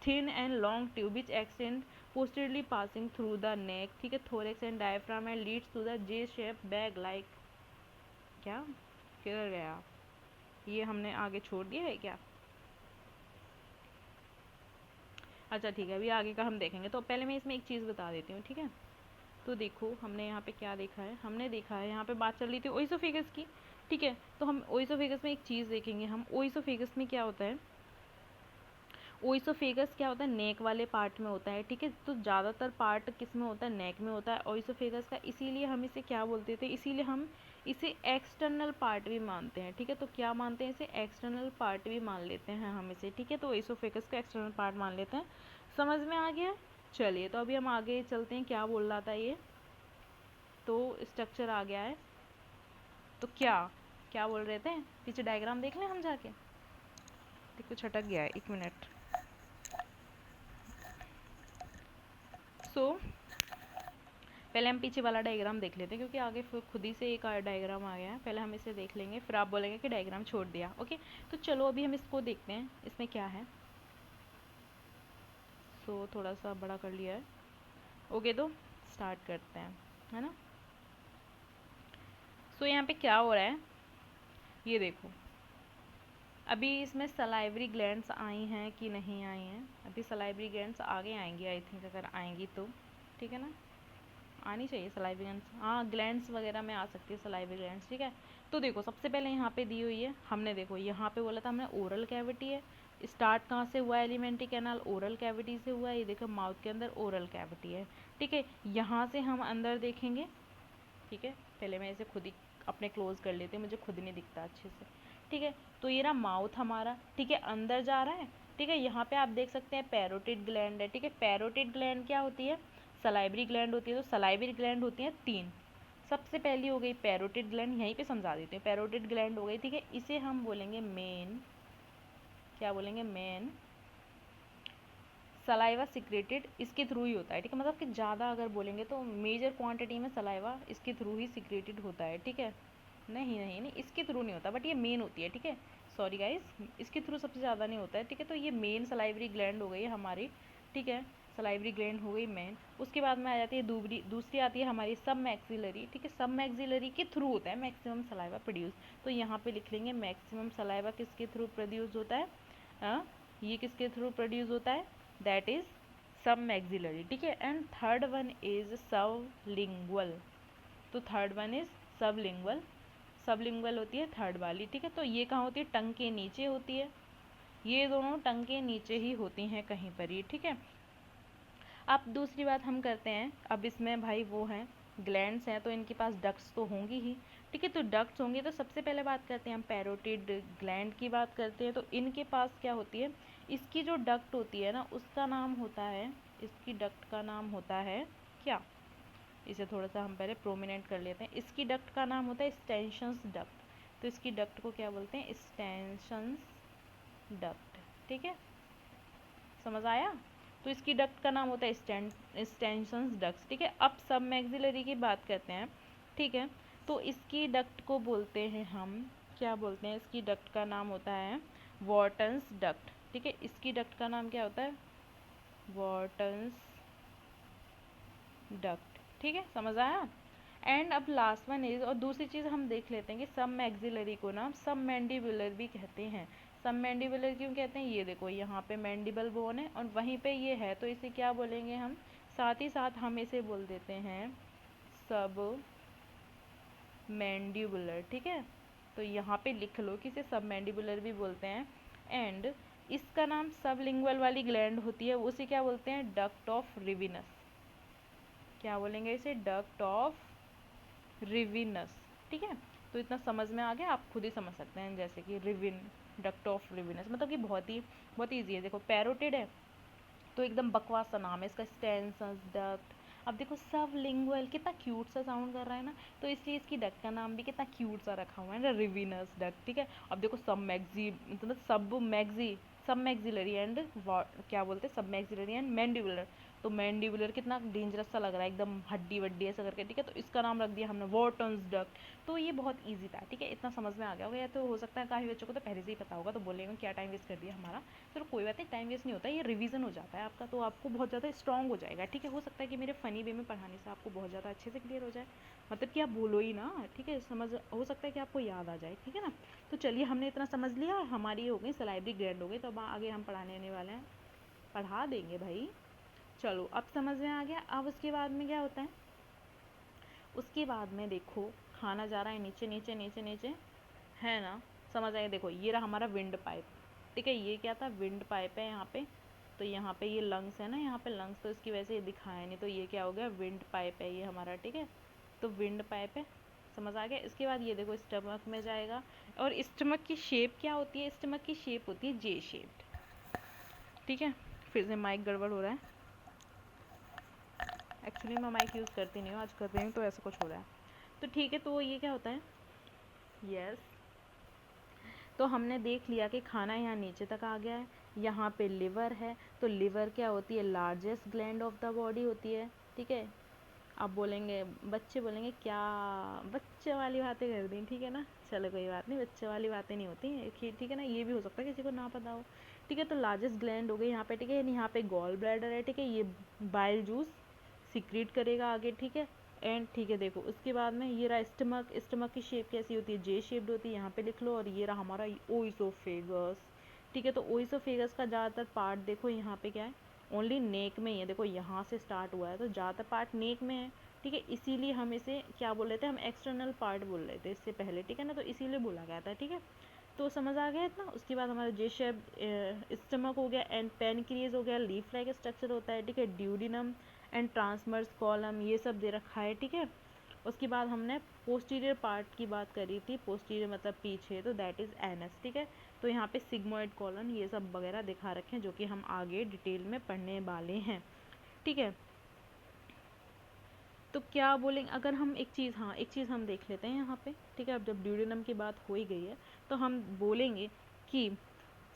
thin and long tube which extend posteriorly passing through the neck, ठीक है, thorax and diaphragm and leads to the J shape bag like, क्या किधर गया, ये हमने आगे छोड़ दिया है क्या? अच्छा ठीक है, अभी आगे का हम देखेंगे। तो पहले मैं इसमें एक चीज़ बता देती हूँ, ठीक है। तो देखो हमने यहाँ पे क्या देखा है, हमने देखा है यहाँ पे बात चल रही थी ओइसोफेगस की, ठीक है। तो हम ओइसोफेगस में एक चीज़ देखेंगे, हम ओइसोफेगस में क्या होता है, ओइसोफेगस क्या होता है, नेक वाले पार्ट में होता है, ठीक है। तो ज़्यादातर पार्ट किस में होता है, नेक में होता है ओइसोफेगस का, इसीलिए हम इसे क्या बोलते थे, इसीलिए हम इसे एक्सटर्नल पार्ट भी मानते हैं, ठीक है। तो क्या मानते हैं, इसे एक्सटर्नल पार्ट भी मान लेते हैं हम इसे, ठीक है। तो ओइसोफेगस का एक्सटर्नल पार्ट मान लेते हैं। समझ में आ गया? चलिए तो अभी हम आगे चलते हैं, क्या बोल रहा था ये, तो स्ट्रक्चर आ गया है। तो क्या क्या बोल रहे थे, पीछे डायग्राम देख लें हम जाके, कुछ अटक गया है, 1 मिनट। सो पहले हम पीछे वाला डायग्राम देख लेते हैं, क्योंकि आगे फिर खुद ही से एक डायग्राम आ गया है। पहले हम इसे देख लेंगे, फिर आप बोलेंगे कि डायग्राम छोड़ दिया, ओके। तो चलो अभी हम इसको देखते हैं, इसमें क्या है। सो थोड़ा सा बड़ा कर लिया है, ओके। तो स्टार्ट करते हैं, है ना। सो यहाँ पे क्या हो रहा है, ये देखो। अभी इसमें सलाइवरी ग्लैंड्स आई हैं कि नहीं आई हैं, अभी सलाइवरी ग्लैंड्स आगे आएंगी आई थिंक, अगर आएंगी तो, ठीक है ना। आनी चाहिए सलाइवरी ग्लैंड्स, हाँ ग्लैंड्स वगैरह में आ सकती है सलाइवरी ग्लैंड्स, ठीक है। तो देखो सबसे पहले यहाँ पे दी हुई है, हमने देखो यहाँ पे बोला था हमने ओरल कैविटी है। स्टार्ट कहाँ से हुआ है, एलिमेंट्री कैनाल ओरल कैविटी से हुआ है, ये देखो माउथ के अंदर ओरल कैविटी है, ठीक है। यहाँ से हम अंदर देखेंगे, ठीक है। पहले मैं इसे खुद ही अपने क्लोज कर लेती हूँ, मुझे खुद नहीं दिखता अच्छे से, ठीक है। तो ये रहा माउथ हमारा, ठीक है, अंदर जा रहा है, ठीक है। यहाँ पे आप देख सकते हैं पैरोटिड ग्लैंड है, ठीक है। पैरोटिड ग्लैंड क्या होती है, सलाइवरी ग्लैंड होती है। तो सलाइवरी ग्लैंड होती हैं 3। सबसे पहली हो गई पैरोटिड ग्लैंड, यहीं पे समझा देती हूँ, पैरोटिड ग्लैंड हो गई, ठीक है। इसे हम बोलेंगे मेन, क्या बोलेंगे, मेन सलाइवा सिक्रेटेड इसके थ्रू ही होता है, ठीक है। मतलब कि ज़्यादा अगर बोलेंगे तो मेजर क्वांटिटी में सलाइवा इसके थ्रू ही सिक्रेटेड होता है, ठीक है। नहीं नहीं नहीं, इसके थ्रू नहीं होता, बट ये मेन होती है, ठीक है। सॉरी गाइस, इसके थ्रू सबसे ज़्यादा नहीं होता है, ठीक है। तो ये मेन सलाइवरी ग्लैंड हो गई है हमारी, ठीक है। सलाइवरी ग्लैंड हो गई मेन। उसके बाद में आ जाती है दूसरी आती है हमारी सब मैक्सिलरी, ठीक है। सब मैक्सिलरी के थ्रू होता है मैक्सिमम सलाइवा प्रोड्यूस। तो यहाँ पे लिख लेंगे मैक्सिमम सलाइवा किसके थ्रू प्रोड्यूस होता है, ये किसके थ्रू प्रोड्यूस होता है, दैट इज सब मैक्सिलरी, ठीक है। And third one is sublingual, तो third one is sublingual, sublingual होती है थर्ड वाली, ठीक है। तो ये कहाँ होती है, टंग के नीचे होती है, ये दोनों टंग के नीचे ही होती हैं कहीं पर ही, ठीक है। अब दूसरी बात हम करते हैं, अब इसमें भाई वो हैं ग्लैंड्स हैं, तो इनके पास डक्ट्स तो होंगी ही, ठीक है। तो डक्ट्स होंगे, तो सबसे पहले बात करते हैं हम पैरोटिड ग्लैंड की बात करते हैं। तो इनके पास क्या होती है, इसकी जो डक्ट होती है ना, उसका नाम होता है, इसकी डक्ट का नाम होता है क्या, इसे थोड़ा सा हम पहले प्रोमिनेंट कर लेते हैं। इसकी डक्ट का नाम होता है स्टेंशंस डक्ट, तो इसकी डक्ट को क्या बोलते हैं, स्टेंशंस डक्ट, ठीक है। समझ आया? तो इसकी डक्ट का नाम होता है स्टेंशंस डक्ट्स, ठीक है। अब सब मैक्सिलरी की बात करते हैं, ठीक है। तो इसकी डक्ट को बोलते हैं हम, क्या बोलते हैं, इसकी डक्ट का नाम होता है वॉर्टन्स डक्ट, ठीक है। इसकी डक्ट का नाम क्या होता है, वॉर्टन्स डक्ट, ठीक है। समझ आया? एंड अब लास्ट वन इज, और दूसरी चीज़ हम देख लेते हैं कि सब मैक्सिलरी को ना सब मैंडिबुलर भी कहते हैं। सब मैंडिबुलर क्यों कहते हैं, ये देखो यहाँ पे मैंडिबल बोन है और वहीं पे ये है, तो इसे क्या बोलेंगे हम, साथ ही साथ हम इसे बोल देते हैं सब मैंडिबुलर, ठीक है। तो यहाँ पे लिख लो कि इसे सब मैंडिबुलर भी बोलते हैं। एंड इसका नाम सबलिंगुअल वाली ग्लैंड होती है, उसे क्या बोलते हैं, डक्ट ऑफ रिविनस, क्या बोलेंगे इसे, डक्ट ऑफ रिविनस, ठीक है। तो इतना समझ में आ गया, आप खुद ही समझ सकते हैं, जैसे कि रिविन, डक्ट ऑफ रिविनस, मतलब कि बहुत ईजी है। देखो पैरोटिड है तो एकदम बकवास सा नाम है इसका, स्टेंसस डक्ट। अब देखो सब लिंगुअल, कितना क्यूट सा साउंड कर रहा है ना, तो इसलिए इसकी डक्ट का नाम भी कितना क्यूट सा रखा हुआ है ना, रिविनस डक्ट, ठीक है। अब देखो सब मैग्जी, मतलब सब मैक्सिलरी एंड क्या बोलते हैं, सब मैक्सिलरी एंड मैंडिबुलर। तो मैंडिबुलर कितना डेंजरस सा लग रहा है, एकदम हड्डी वड्डी ऐसा करके, ठीक है। तो इसका नाम रख दिया हमने वॉर्टन्स डक्ट। तो ये बहुत ईजी था, ठीक है, इतना समझ में आ गया होगा। या तो हो सकता है काफ़ी बच्चों को तो पहले से ही पता होगा, तो बोलेंगे क्या टाइम वेस्ट कर दिया हमारा। चलो कोई बात नहीं, टाइम वेस्ट नहीं होता, ये रिवीजन हो जाता है आपका, तो आपको बहुत ज़्यादा स्ट्रॉन्ग हो जाएगा, ठीक है। हो सकता है कि मेरे फ़नी वे में पढ़ाने से आपको बहुत ज़्यादा अच्छे से क्लियर हो जाए, मतलब कि आप बोलो ही ना, ठीक है, समझ हो सकता है कि आपको याद आ जाए, ठीक है ना। तो चलिए हमने इतना समझ लिया, हमारी हो गई सिलाइबरी ग्रैंड हो गई। तो अब आगे हम पढ़ाने आने वाले हैं, पढ़ा देंगे भाई। चलो अब समझ में आ गया। अब उसके बाद में क्या होता है, उसके बाद में देखो खाना जा रहा है नीचे नीचे नीचे नीचे, है ना, समझ आएगा। देखो ये रहा हमारा विंड पाइप, ठीक है, ये क्या था, विंड पाइप है यहाँ पे। तो यहाँ पे ये लंग्स है ना, यहाँ पे लंग्स, तो इसकी वजह से ये दिखाया नहीं, तो ये क्या हो गया, विंड पाइप है ये हमारा, ठीक है। तो विंड पाइप है, समझ आ गया। इसके बाद ये देखो स्टमक में जाएगा, और स्टमक की शेप क्या होती है, स्टमक की शेप होती है जे शेप्ड, ठीक है। फिर से माइक गड़बड़ हो रहा है, एक्चुअली मैं माइक यूज़ करती नहीं हूँ, आज कर रही हूँ तो ऐसा कुछ हो रहा है। तो ठीक है, तो ये क्या होता है, यस। तो हमने देख लिया कि खाना यहाँ नीचे तक आ गया है, यहाँ पे लिवर है। तो लिवर क्या होती है, largest gland of the body होती है, ठीक है। आप बोलेंगे, बच्चे बोलेंगे क्या बच्चे वाली बातें कर दी, ठीक है ना। चलो कोई बात नहीं, बच्चे वाली बातें नहीं होती हैं, ठीक है ना, ये भी हो सकता है किसी को ना पता हो, ठीक है। तो लार्जेस्ट ग्लैंड हो गई यहाँ पे, ठीक है। यहाँ पे गॉल ब्लैडर है, ठीक है, ये बाइल जूस सिक्रीट करेगा आगे, ठीक है। एंड ठीक है, देखो उसके बाद में ये रहा स्टमक। स्टमक की शेप कैसी होती है, जे शेप्ड होती है, यहाँ पे लिख लो। और ये रहा हमारा ओइसोफेगस, ठीक है। तो ओइसोफेगस का ज़्यादातर पार्ट देखो यहाँ पे क्या है, ओनली नेक में ही है। देखो यहाँ से स्टार्ट हुआ है, तो ज़्यादातर पार्ट नेक में है, ठीक है। इसीलिए हम इसे क्या बोल रहे थे, हम एक्सटर्नल पार्ट बोल रहे थे इससे पहले, ठीक है ना। तो इसीलिए बोला गया था, ठीक है। तो समझ आ गया इतना। उसके बाद हमारा जे शेप स्टमक हो गया, एंड पेनक्रिएज हो गया, लीफ लाइक स्ट्रक्चर होता है, ठीक है। ड्यूडिनम एंड ट्रांसवर्स कॉलम ये सब दे रखा है, ठीक है। उसके बाद हमने पोस्टीरियर पार्ट की बात करी थी, पोस्टीरियर मतलब पीछे, तो दैट इज़ एनस, ठीक है। तो यहाँ पे सिग्मोइड कॉलन ये सब वगैरह दिखा रखे हैं, जो कि हम आगे डिटेल में पढ़ने वाले हैं, ठीक है। तो क्या बोलेंगे, अगर हम एक चीज़, हाँ एक चीज़ हम देख लेते हैं यहाँ पे, ठीक है। अब जब ड्यूडेनम की बात हो ही गई है, तो हम बोलेंगे कि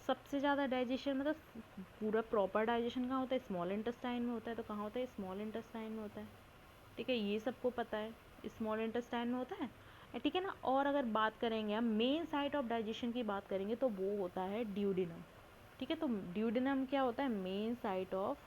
सबसे ज़्यादा डाइजेशन, मतलब पूरा प्रॉपर डाइजेशन कहाँ होता है, स्मॉल इंटेस्टाइन में होता है। तो कहाँ होता है, स्मॉल इंटेस्टाइन में होता है, ठीक है, ये सबको पता है, स्मॉल इंटेस्टाइन में होता है, ठीक है ना। और अगर बात करेंगे हम मेन साइट ऑफ डाइजेशन की बात करेंगे, तो वो होता है ड्यूडेनम, ठीक है। तो ड्यूडेनम क्या होता है, मेन साइट ऑफ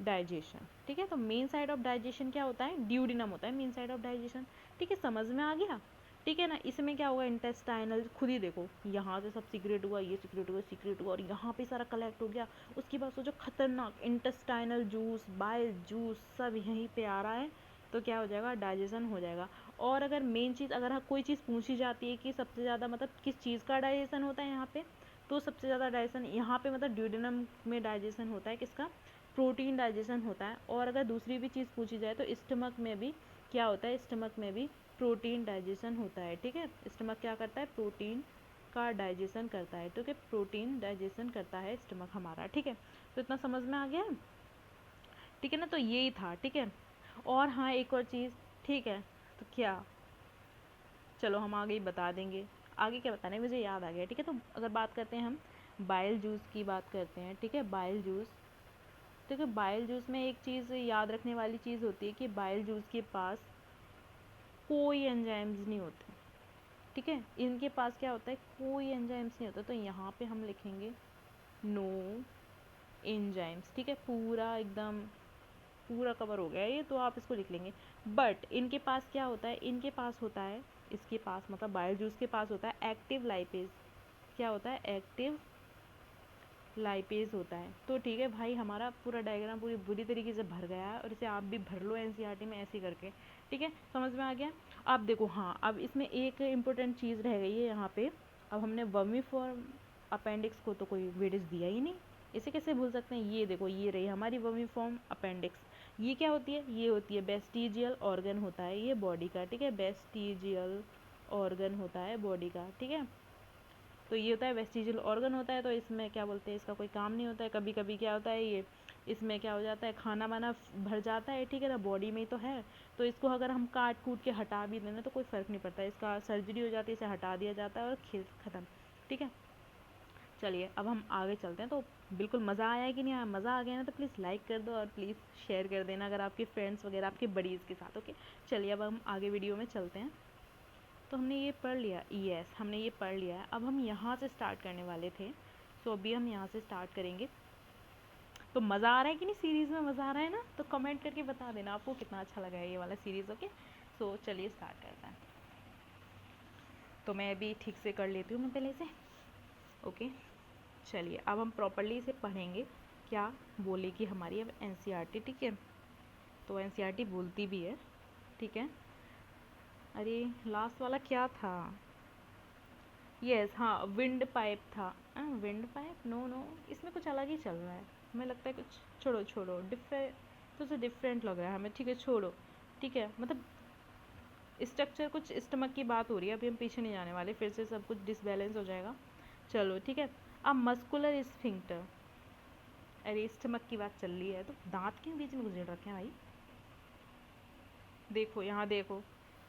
डाइजेशन, ठीक है। तो मेन साइड ऑफ डाइजेशन क्या होता है, ड्यूडिनम होता है मेन साइड ऑफ डाइजेशन, ठीक है। समझ में आ गया, ठीक है ना। इसमें क्या होगा, इंटेस्टाइनल, खुद ही देखो यहाँ से सब सीक्रेट हुआ, ये सीक्रेट हुआ, सीक्रेट हुआ, और यहाँ पे सारा कलेक्ट हो गया। उसके बाद सोचो खतरनाक इंटेस्टाइनल जूस, बाइल जूस सब यहीं पे आ रहा है, तो क्या हो जाएगा, डाइजेशन हो जाएगा। और अगर मेन चीज़, अगर कोई चीज़ पूछी जाती है कि सबसे ज़्यादा मतलब किस चीज़ का डाइजेशन होता है यहाँ पे, तो सबसे ज़्यादा डाइजेशन यहाँ पे मतलब ड्यूडेनम में डाइजेशन होता है, किसका, प्रोटीन डाइजेशन होता है। और अगर दूसरी भी चीज़ पूछी जाए, तो स्टमक में भी क्या होता है, स्टमक में भी प्रोटीन डाइजेशन होता है, ठीक है। स्टमक क्या करता है, प्रोटीन का डाइजेशन करता है, ठीक है, प्रोटीन डाइजेशन करता है स्टमक हमारा, ठीक है। तो इतना समझ में आ गया, ठीक है ना। तो यही था, ठीक है। और हाँ एक और चीज़, ठीक है, तो क्या, चलो हम आगे ही बता देंगे, आगे क्या बताना है, मुझे याद आ गया, ठीक है। तो अगर बात करते हैं हम बाइल जूस की बात करते हैं, ठीक है, बाइल जूस, देखिए बाइल जूस में एक चीज़ याद रखने वाली चीज़ होती है कि बाइल जूस के पास कोई एंजाइम्स नहीं होते, ठीक है। इनके पास क्या होता है, कोई एंजाइम्स नहीं होता। तो यहाँ पे हम लिखेंगे नो एंजाइम्स, ठीक है, पूरा एकदम पूरा कवर हो गया ये, तो आप इसको लिख लेंगे। बट इनके पास क्या होता है, इनके पास होता है, इसके पास मतलब बाइल जूस के पास होता है एक्टिव लाइपेज, क्या होता है, एक्टिव लाइपेज होता है। तो ठीक है भाई, हमारा पूरा डायग्राम पूरी बुरी तरीके से भर गया है, और इसे आप भी भर लो एनसीईआरटी में ऐसे करके, ठीक है, समझ में आ गया। अब देखो, हाँ अब इसमें एक इम्पोर्टेंट चीज़ रह गई है यहाँ पे। अब हमने वर्मीफॉर्म अपेंडिक्स को तो कोई वेटेज दिया ही नहीं, इसे कैसे भूल सकते हैं। ये देखो, ये रही हमारी वर्मीफॉर्म अपेंडिक्स। ये क्या होती है, ये होती है वेस्टिजियल ऑर्गन होता है ये बॉडी का, ठीक है, वेस्टिजियल ऑर्गन होता है बॉडी का, ठीक है। तो ये होता है वेस्टिजियल ऑर्गन होता है, तो इसमें क्या बोलते हैं, इसका कोई काम नहीं होता है। कभी कभी क्या होता है, ये इसमें क्या हो जाता है, खाना वाना भर जाता है, ठीक है ना, बॉडी में ही तो है। तो इसको अगर हम काट कूट के हटा भी दें तो कोई फ़र्क नहीं पड़ता, इसका सर्जरी हो जाती है, इसे हटा दिया जाता है और खेल ख़त्म। ठीक है, चलिए अब हम आगे चलते हैं। तो बिल्कुल मज़ा आया है कि नहीं आया? मज़ा आ गया ना तो प्लीज़ लाइक कर दो और प्लीज़ शेयर कर देना अगर आपके फ्रेंड्स वगैरह आपके बडीज़ के साथ। ओके, चलिए अब हम आगे वीडियो में चलते हैं। तो हमने ये पढ़ लिया, यस हमने ये पढ़ लिया है। अब हम यहाँ से स्टार्ट करने वाले थे, सो अभी हम यहाँ से स्टार्ट करेंगे। तो मज़ा आ रहा है कि नहीं? सीरीज़ में मज़ा आ रहा है ना? तो कमेंट करके बता देना आपको कितना अच्छा लगा है ये वाला सीरीज़। ओके, सो चलिए स्टार्ट करते हैं। तो मैं अभी ठीक से कर लेती हूँ मैं पहले से। ओके, चलिए अब हम प्रॉपरली इसे पढ़ेंगे क्या बोलेगी हमारी अब एनसीईआरटी। ठीक है, तो एनसीईआरटी बोलती भी है। ठीक है, अरे लास्ट वाला क्या था? यस हाँ, विंड पाइप था। विंड पाइप, नो नो, इसमें कुछ अलग ही चल रहा है, हमें लगता है कुछ। छोड़ो छोड़ो, डिफरेंट लग रहा है हमें। ठीक है छोड़ो, ठीक है, मतलब स्ट्रक्चर कुछ स्टमक की बात हो रही है। अभी हम पीछे नहीं जाने वाले, फिर से सब कुछ डिसबैलेंस हो जाएगा। चलो ठीक है, अब मस्कुलर स्फिंक्टर। अरे स्टमक की बात चल रही है तो दांत के बीच में गुजर रखे हैं भाई। देखो यहाँ देखो,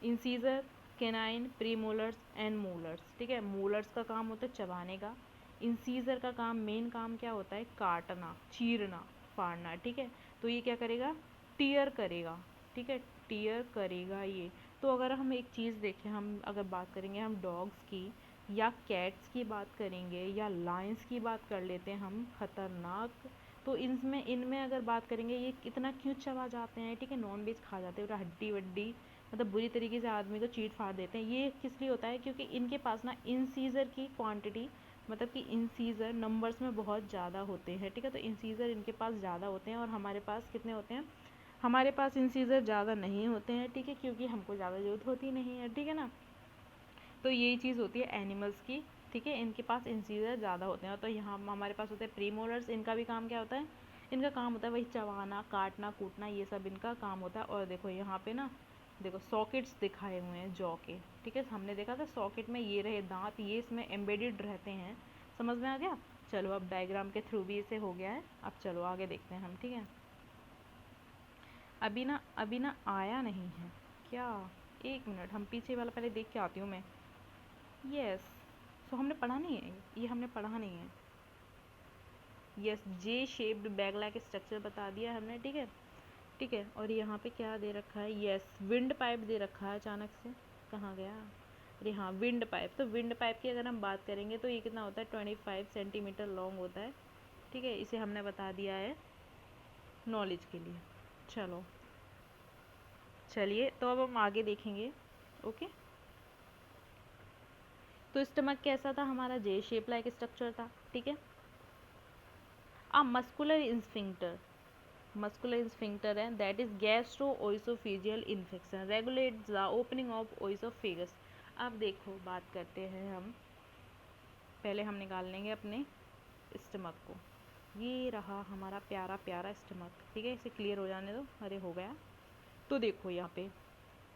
incisor, canine, premolars and molars. ठीक है, मोलर्स का काम होता है चबाने का। इंसीजर का काम, मेन काम क्या होता है? काटना, चीरना, फाड़ना। ठीक है, तो ये क्या करेगा? टीयर करेगा। ठीक है, टीयर करेगा ये। तो अगर हम एक चीज़ देखें, हम अगर बात करेंगे हम डॉग्स की या कैट्स की बात करेंगे या लायंस की बात कर लेते हैं हम, खतरनाक। तो इनमें अगर बात करेंगे ये कितना क्यों चबा जाते हैं? ठीक है, नॉन वेज खा जाते हैं और हड्डी वड्डी मतलब बुरी तरीके से आदमी को चीर फाड़ देते हैं। ये किस लिए होता है? क्योंकि इनके पास ना इंसीजर की क्वांटिटी, मतलब कि इंसीजर नंबर्स में बहुत ज़्यादा होते हैं। ठीक है, तो इंसीजर इनके पास ज़्यादा होते हैं और हमारे पास कितने होते हैं? हमारे पास इंसीजर ज़्यादा नहीं होते हैं। ठीक है, क्योंकि हमको ज़्यादा ज़रूरत होती नहीं है। ठीक है ना, तो यही चीज़ होती है एनिमल्स की। ठीक है, इनके पास इंसीजर ज़्यादा होते हैं। तो यहाँ हमारे पास होते हैं प्रीमोलर्स। इनका भी काम क्या होता है? इनका काम होता है वही चबाना, काटना, कूटना, ये सब इनका काम होता है। और देखो यहाँ पे ना, देखो सॉकेट्स दिखाए हुए हैं जॉ के। ठीक है, हमने देखा था सॉकेट में ये रहे दांत, ये इसमें एम्बेडेड रहते हैं। समझ में आ गया? चलो अब डायग्राम के थ्रू भी इसे हो गया है। अब चलो आगे देखते हैं हम। ठीक है, अभी ना आया नहीं है क्या? एक मिनट, हम पीछे वाला पहले देख के आती हूँ मैं। यस, सो हमने पढ़ा नहीं है ये, हमने पढ़ा नहीं है। यस, जे शेप्ड बैग लाइक स्ट्रक्चर बता दिया हमने। ठीक है, ठीक है, और यहाँ पे क्या दे रखा है? यस, विंड पाइप दे रखा है। अचानक से कहाँ गया? अरे हाँ, विंड पाइप। तो विंड पाइप की अगर हम बात करेंगे तो ये कितना होता है? 25 सेंटीमीटर लॉन्ग होता है। ठीक है, इसे हमने बता दिया है नॉलेज के लिए। चलो चलिए, तो अब हम आगे देखेंगे। ओके, तो स्टमक कैसा था हमारा? जे शेप लाइक स्ट्रक्चर था। ठीक है, अब मस्कुलर स्फिंक्टर है that is gastrooesophageal infection regulates the opening of oesophagus. अब देखो बात करते हैं हम, पहले हम निकाल लेंगे अपने स्टमक को। ये रहा हमारा प्यारा प्यारा स्टमक। ठीक है, इसे क्लियर हो जाने दो। अरे हो गया। तो देखो यहाँ पे,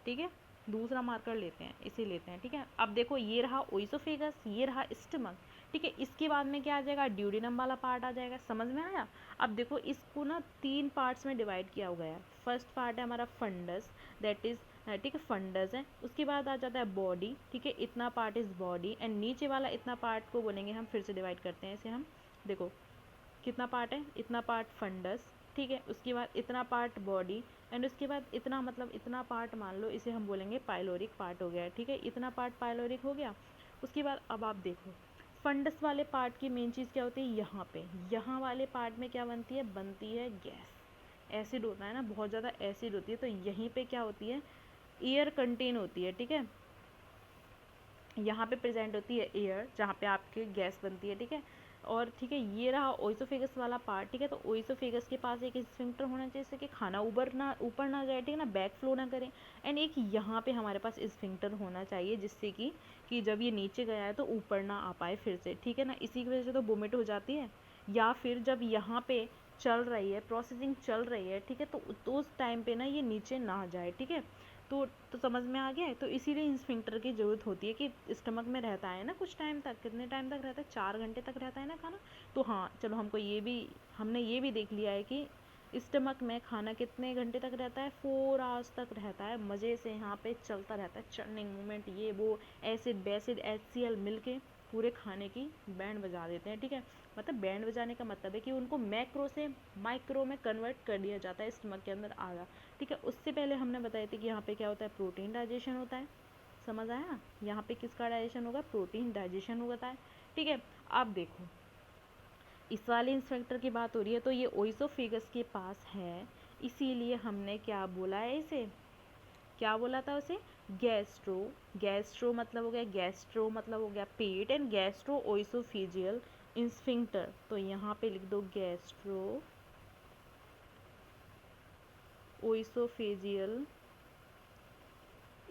ठीक है, दूसरा मार्कर लेते हैं, इसे लेते हैं। ठीक है, अब देखो ये रहा ओइसोफेगस, ये रहा स्टमक। ठीक है, इसके बाद में क्या आ जाएगा? ड्यूडेनम वाला पार्ट आ जाएगा। समझ में आया? अब देखो इसको ना 3 पार्ट्स में डिवाइड किया गया है। फर्स्ट पार्ट है हमारा फंडस, दैट इज ठीक है, फंडस है। उसके बाद आ जाता है बॉडी। ठीक है, इतना पार्ट इज बॉडी एंड नीचे वाला इतना पार्ट को बोलेंगे हम, फिर से डिवाइड करते हैं इसे हम। देखो कितना पार्ट है? इतना पार्ट फंडस। ठीक है, उसके बाद इतना पार्ट बॉडी एंड उसके बाद इतना, मतलब इतना पार्ट मान लो इसे हम बोलेंगे पाइलोरिक पार्ट हो गया। ठीक है, इतना पार्ट पाइलोरिक हो गया। उसके बाद अब आप देखो फंडस वाले पार्ट की मेन चीज़ क्या होती है? यहाँ पे, यहाँ वाले पार्ट में क्या बनती है? बनती है गैस। एसिड होता है ना, बहुत ज़्यादा एसिड होती है। तो यहीं पे क्या होती है? एयर कंटेन होती है। ठीक है, यहाँ पे प्रेजेंट होती है एयर, जहाँ पे आपकी गैस बनती है। ठीक है, और ठीक है, ये रहा ओइसोफेगस वाला पार्ट। ठीक है, तो ओइसोफेगस के पास एक स्फिंक्टर होना चाहिए जिससे कि खाना ऊपर ना जाए। ठीक है ना, बैक फ्लो ना करे। एंड एक यहाँ पे हमारे पास स्फिंक्टर होना चाहिए जिससे कि जब ये नीचे गया है तो ऊपर ना आ पाए फिर से। ठीक है ना, इसी की वजह से तो वोमिट हो जाती है। या फिर जब यहाँ पे चल रही है, प्रोसेसिंग चल रही है, ठीक है, तो उस टाइम पे ना ये नीचे ना जाए। ठीक है, तो समझ में आ गया है। तो इसीलिए इन स्फिंक्टर की ज़रूरत होती है कि स्टमक में रहता है ना कुछ टाइम तक। कितने टाइम तक रहता है? 4 घंटे तक रहता है ना खाना। तो हाँ चलो, हमने ये भी देख लिया है कि स्टमक में खाना कितने घंटे तक रहता है? 4 आवर्स तक रहता है। मज़े से यहाँ पे चलता रहता है, चर्निंग मूवमेंट, ये वो, एसिड बेसिड HCl मिलके पूरे खाने की बैंड बजा देते हैं, ठीक है। मतलब बैंड बजाने का मतलब है कि उनको मैक्रो से माइक्रो में कन्वर्ट कर दिया जाता है स्टमक के अंदर आगा, ठीक है। उससे पहले हमने बताया था कि यहाँ पे क्या होता है, प्रोटीन डाइजेशन होता है, समझ आया। यहाँ पे किसका डाइजेशन होगा, प्रोटीन डाइजेशन होता है, ठीक है। अब देखो इस वाले इंस्पेक्टर की बात हो रही है तो ये ओइसोफेगस के पास है, इसीलिए हमने क्या बोला है इसे, क्या बोला था उसे, गैस्ट्रो। गैस्ट्रो मतलब हो गया, गैस्ट्रो मतलब हो गया पेट, एंड गैस्ट्रो ओइसोफेजियल इंस्फिंक्टर, तो यहाँ पे लिख दो गैस्ट्रो ओइसोफेजियल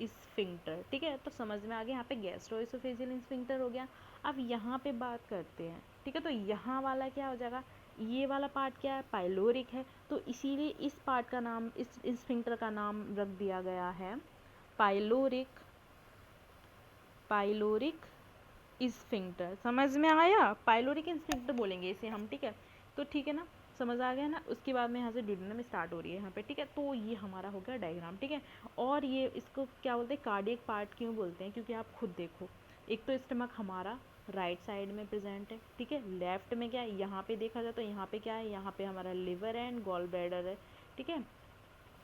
स्फिंक्टर, ठीक है। तो समझ में आ गया, यहाँ पे गैस्ट्रो ओइसोफेजियल स्फिंक्टर हो गया। अब यहाँ पे बात करते हैं, ठीक है। तो यहाँ वाला क्या हो जाएगा, ये वाला पार्ट क्या है, पाइलोरिक है, तो इसीलिए इस पार्ट का नाम, इस स्फिंक्टर का नाम रख दिया गया है पाइलोरिक, पाइलोरिक स्फिंक्टर। समझ में आया, पाइलोरिक स्फिंक्टर बोलेंगे इसे हम, ठीक है। तो ठीक है ना, समझ आ गया ना। उसके बाद में यहाँ से ड्यूडेनम स्टार्ट हो रही है यहाँ पे, ठीक है। तो ये हमारा हो गया डायग्राम, ठीक है। और ये इसको क्या बोलते हैं, कार्डियक पार्ट क्यों बोलते हैं, क्योंकि आप खुद देखो, एक तो स्टमक हमारा राइट साइड में प्रेजेंट है, ठीक है। लेफ्ट में क्या है, यहाँ पे देखा जाए तो यहाँ पे क्या है, यहाँ पे हमारा लिवर एंड गॉल ब्लैडर है, ठीक है।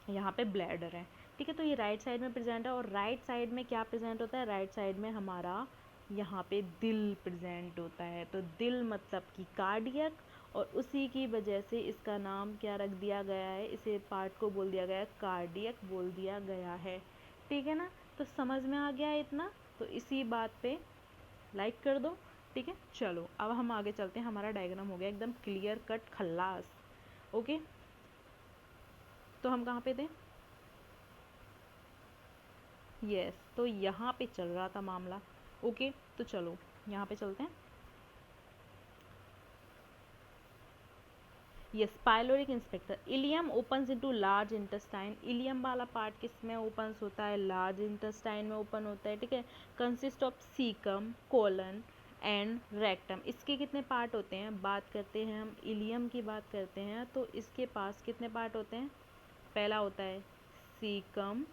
यहाँ पे ब्लैडर है, ठीक है। तो ये राइट साइड में प्रेजेंट है, और राइट साइड में क्या प्रेजेंट होता है, राइट साइड में हमारा यहाँ पे दिल प्रेजेंट होता है। तो दिल मतलब कि कार्डियक, और उसी की वजह से इसका नाम क्या रख दिया गया है, इसे पार्ट को बोल दिया गया है कार्डियक बोल दिया गया है, ठीक है ना। तो समझ में आ गया इतना, तो इसी बात पे लाइक कर दो, ठीक है। चलो अब हम आगे चलते हैं, हमारा डायग्राम हो गया एकदम क्लियर कट खल्लास, ओके। तो हम कहाँ पे थे, यस तो यहाँ पे चल रहा था मामला, ओके। तो चलो यहाँ पे चलते हैं, yes pyloric sphincter. Ileum opens into large intestine, ileum वाला पार्ट किस में ओपन्स होता है, लार्ज इंटेस्टाइन में ओपन होता है, ठीक है। Consist of caecum, colon and rectum. इसके कितने पार्ट होते हैं, बात करते हैं हम इलियम की बात करते हैं, तो इसके पास कितने पार्ट होते हैं, पहला होता है सीकम,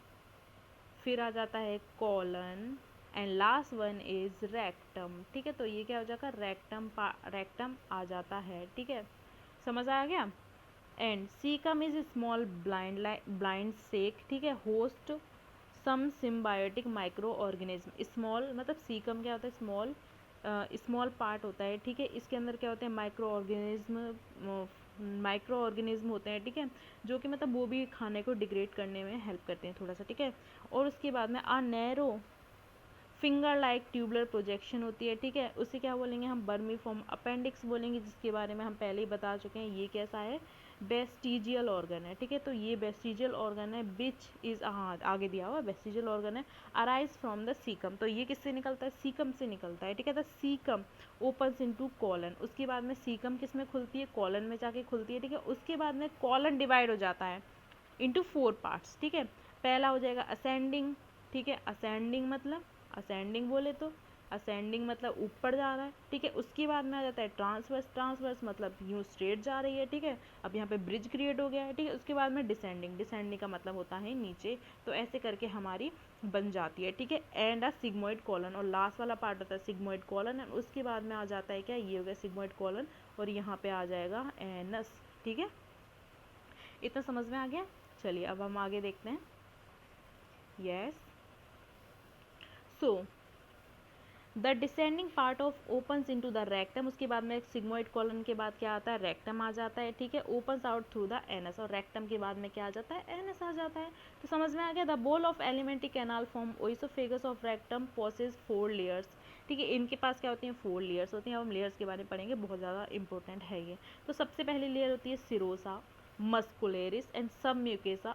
फिर आ जाता है colon, and last one is rectum, ठीक है। तो ये क्या हो जाएगा, रेक्टम, रेक्टम आ जाता है, ठीक है। समझ आ गया। And caecum is small blind sac, ठीक है, host some symbiotic micro organism. Small मतलब सीकम क्या होता है, स्मॉल स्मॉल पार्ट होता है, ठीक है। इसके अंदर क्या होते हैं, माइक्रो ऑर्गेनिज्म होते हैं, ठीक है, जो कि मतलब वो भी खाने को डिग्रेड करने में हेल्प करते हैं थोड़ा सा, ठीक है। और उसके बाद में a narrow finger like tubular projection होती है, ठीक है। उसे क्या बोलेंगे हम, बर्मीफॉर्म अपेंडिक्स बोलेंगे, जिसके बारे में हम पहले ही बता चुके हैं। ये कैसा है, वेस्टिजियल ऑर्गन है, ठीक है। तो ये वेस्टिजियल ऑर्गन है विच इज, हाँ आगे दिया हुआ वेस्टिजियल ऑर्गन है, अराइज फ्रॉम द सीकम। तो ये किससे निकलता है, सीकम से निकलता है, ठीक है। The caecum opens into colon, उसके बाद में सीकम किस में खुलती है, कॉलन में जाके खुलती है, ठीक है। उसके बाद में कॉलन डिवाइड हो जाता है इंटू 4 पार्ट्स, ठीक है। पहला हो जाएगा असेंडिंग, ठीक है, असेंडिंग मतलब, असेंडिंग बोले तो असेंडिंग मतलब ऊपर जा रहा है, ठीक है। उसके बाद में आ जाता है ट्रांसवर्स, ट्रांसवर्स मतलब यूँ स्ट्रेट जा रही है, ठीक है। अब यहाँ पे ब्रिज क्रिएट हो गया है, ठीक है। उसके बाद में डिसेंडिंग, डिसेंडिंग का मतलब होता है नीचे, तो ऐसे करके हमारी बन जाती है, ठीक है। एंड अ सिग्मोइड कॉलन, और लास्ट वाला पार्ट होता है सिग्मोइड कॉलन, एंड उसके बाद में आ जाता है क्या, ये हो गया सिग्मोइड कॉलन, और यहाँ पे आ जाएगा एनस, ठीक है। इतना समझ में आ गया। चलिए अब हम आगे देखते हैं, yes. So the descending part of opens into the rectum, उसके बाद में सिग्मोइड कॉलन के बाद क्या आता है, रेक्टम आ जाता है, ठीक है। Opens out through the anus, और रेक्टम के बाद में क्या आ जाता है, एनस आ जाता है। तो समझ में आ गया। The wall of alimentary canal from oesophagus of rectum possesses 4 layers, ठीक है। इनके पास क्या होती हैं, 4 लेयर्स होती हैं। अब हम लेयर्स के बारे में पढ़ेंगे, बहुत ज़्यादा इंपॉर्टेंट है ये। तो सबसे पहली लेयर होती है सिरोसा, मस्कुलेरिस एंड सब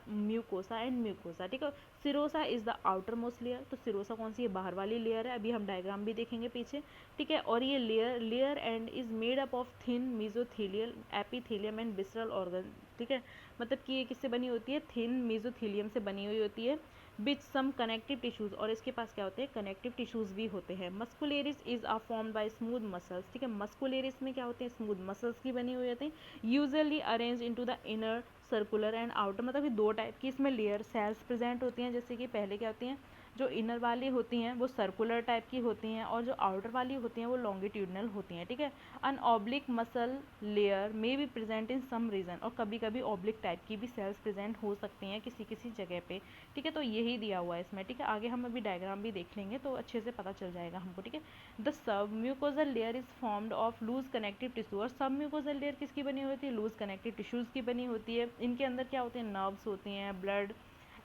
म्यूकोसा एंड म्यूकोसा, ठीक है। Serosa is the outer most layer, तो सिरोसा कौन सी है, बाहर वाली लेयर है, अभी हम डायग्राम भी देखेंगे पीछे, ठीक है। और ये layer and is made up of thin mesothelial epithelium and visceral organ, ठीक है। मतलब कि ये किससे बनी होती है, थिन मीजोथीलियम से बनी हुई होती है, विच सम कनेक्टिव टिश्यूज, और इसके पास क्या होते हैं, कनेक्टिव टिश्यूज भी होते हैं। Muscularis is a formed by smooth muscles, ठीक है। मस्कुलेरिस में क्या होते हैं, स्मूथ मसल्स की बनी हुई होती हैं, usually arrange into the inner circular and outer, मतलब कि 2 टाइप की इसमें लेयर सेल्स प्रेजेंट होती हैं, जैसे कि पहले क्या होती हैं, जो इनर वाली होती हैं वो सर्कुलर टाइप की होती हैं और जो आउटर वाली होती हैं वो लॉन्गिट्यूडनल होती हैं, ठीक है। An oblique muscle layer may be present in some region, और कभी कभी ऑब्लिक टाइप की भी सेल्स प्रेजेंट हो सकती हैं किसी किसी जगह पे, ठीक है। तो यही दिया हुआ है इसमें, ठीक है। आगे हम अभी डायग्राम भी देख लेंगे तो अच्छे से पता चल जाएगा हमको, ठीक है। The submucosal layer is formed of loose connective tissue, और सबम्यूकोजल लेयर किसकी बनी होती है, लूज कनेक्टिव टिश्यूज़ की बनी होती है। इनके अंदर क्या होते हैं, नर्व्स होती हैं, ब्लड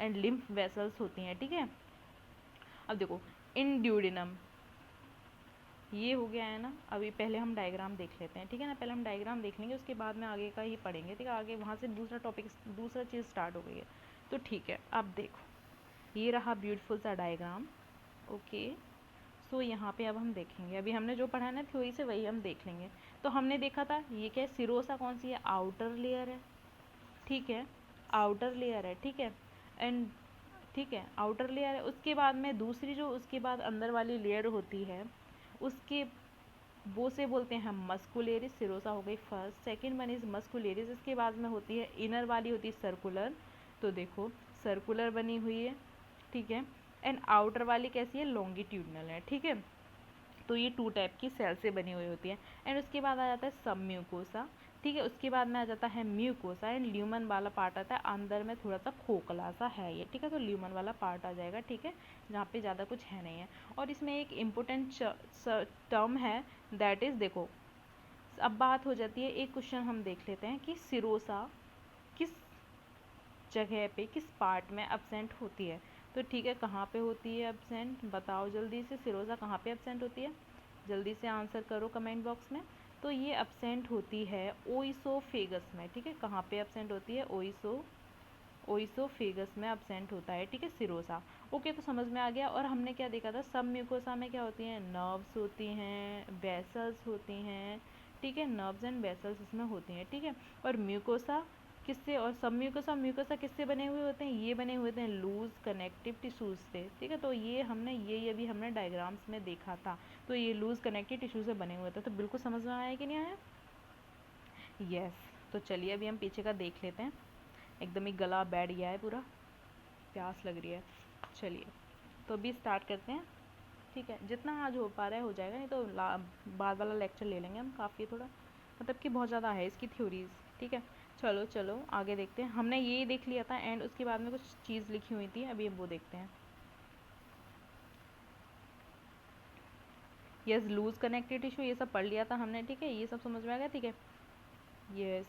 एंड लिम्फ वेसल्स होती हैं, ठीक है। अब देखो इंड्यूडिनम, ये हो गया है ना। अभी पहले हम डायग्राम देख लेते हैं, ठीक है ना। पहले हम डायग्राम देख लेंगे, उसके बाद में आगे का ही पढ़ेंगे, ठीक है। आगे वहाँ से दूसरा टॉपिक, दूसरा चीज़ स्टार्ट हो गई है, तो ठीक है। अब देखो ये रहा ब्यूटीफुल सा डायग्राम, ओके। सो यहाँ पे अब हम देखेंगे, अभी हमने जो पढ़ा है ना थ्योरी से वही हम देख लेंगे। तो हमने देखा था ये क्या है, सिरोसा कौन सी है, आउटर लेयर है, ठीक है, आउटर लेयर है, ठीक है। एंड ठीक है, आउटर लेयर है। उसके बाद में दूसरी जो उसके बाद अंदर वाली लेयर होती है उसके वो से बोलते हैं हम मस्कुलेरिस, सिरोसा हो गई फर्स्ट, सेकंड वन इज मस्कुलेरिस। इसके बाद में होती है इनर वाली होती है सर्कुलर, तो देखो सर्कुलर बनी हुई है, ठीक है। एंड आउटर वाली कैसी है, लॉन्गिट्यूडनल है, ठीक है। तो ये 2 टाइप की सेल से बनी हुई होती है। एंड उसके बाद आ जाता है सब म्यूकोसा, ठीक है। उसके बाद में आ जाता है म्यूकोसा, एंड ल्यूमन वाला पार्ट आता है अंदर में, थोड़ा सा खोखला सा है ये, ठीक है। तो ल्यूमन वाला पार्ट आ जाएगा, ठीक है, जहाँ पे ज़्यादा कुछ है नहीं है। और इसमें एक इम्पोर्टेंट टर्म है, दैट इज़, देखो अब बात हो जाती है, एक क्वेश्चन हम देख लेते हैं कि सिरोसा किस जगह पे, किस पार्ट में एब्सेंट होती है। तो ठीक है, कहाँ पे होती है एब्सेंट, बताओ जल्दी से, सिरोसा कहाँ पे एब्सेंट होती है, जल्दी से आंसर करो कमेंट बॉक्स में। तो ये एब्सेंट होती है ओइसोफेगस में, ठीक है। कहाँ पे एब्सेंट होती है, ओइसोफेगस में एब्सेंट होता है, ठीक है, सिरोसा। ओके, तो समझ में आ गया। और हमने क्या देखा था, सब म्यूकोसा में क्या होती हैं, नर्व्स होती हैं, वेसल्स होती हैं, ठीक है, नर्व्स एंड वेसल्स इसमें होती हैं, ठीक है। और म्यूकोसा किससे, और सब म्यूकोसा किससे बने हुए होते हैं, ये बने हुए होते हैं लूज कनेक्टिव टिश्यूज से, ठीक है। तो ये हमने ये अभी हमने डायग्राम्स में देखा था। तो ये लूज कनेक्टिव टिश्यू से बने हुए थे, तो बिल्कुल समझ में आया कि नहीं आया, यस। तो चलिए अभी हम पीछे का देख लेते हैं, एकदम ही गला बैठ गया है पूरा, प्यास लग रही है। चलिए तो अभी स्टार्ट करते हैं, ठीक है। जितना आज हो पा रहा है हो जाएगा, नहीं तो बाद वाला लेक्चर ले लेंगे हम, काफ़ी थोड़ा मतलब कि बहुत ज़्यादा है इसकी थ्योरीज, ठीक है। चलो चलो आगे देखते हैं। हमने ये देख लिया था एंड उसके बाद में कुछ चीज़ लिखी हुई थी, अभी हम वो देखते हैं। यस, लूज कनेक्टिव टिश्यू ये सब पढ़ लिया था हमने, ठीक है, ये सब समझ में आ गया, ठीक है। Yes,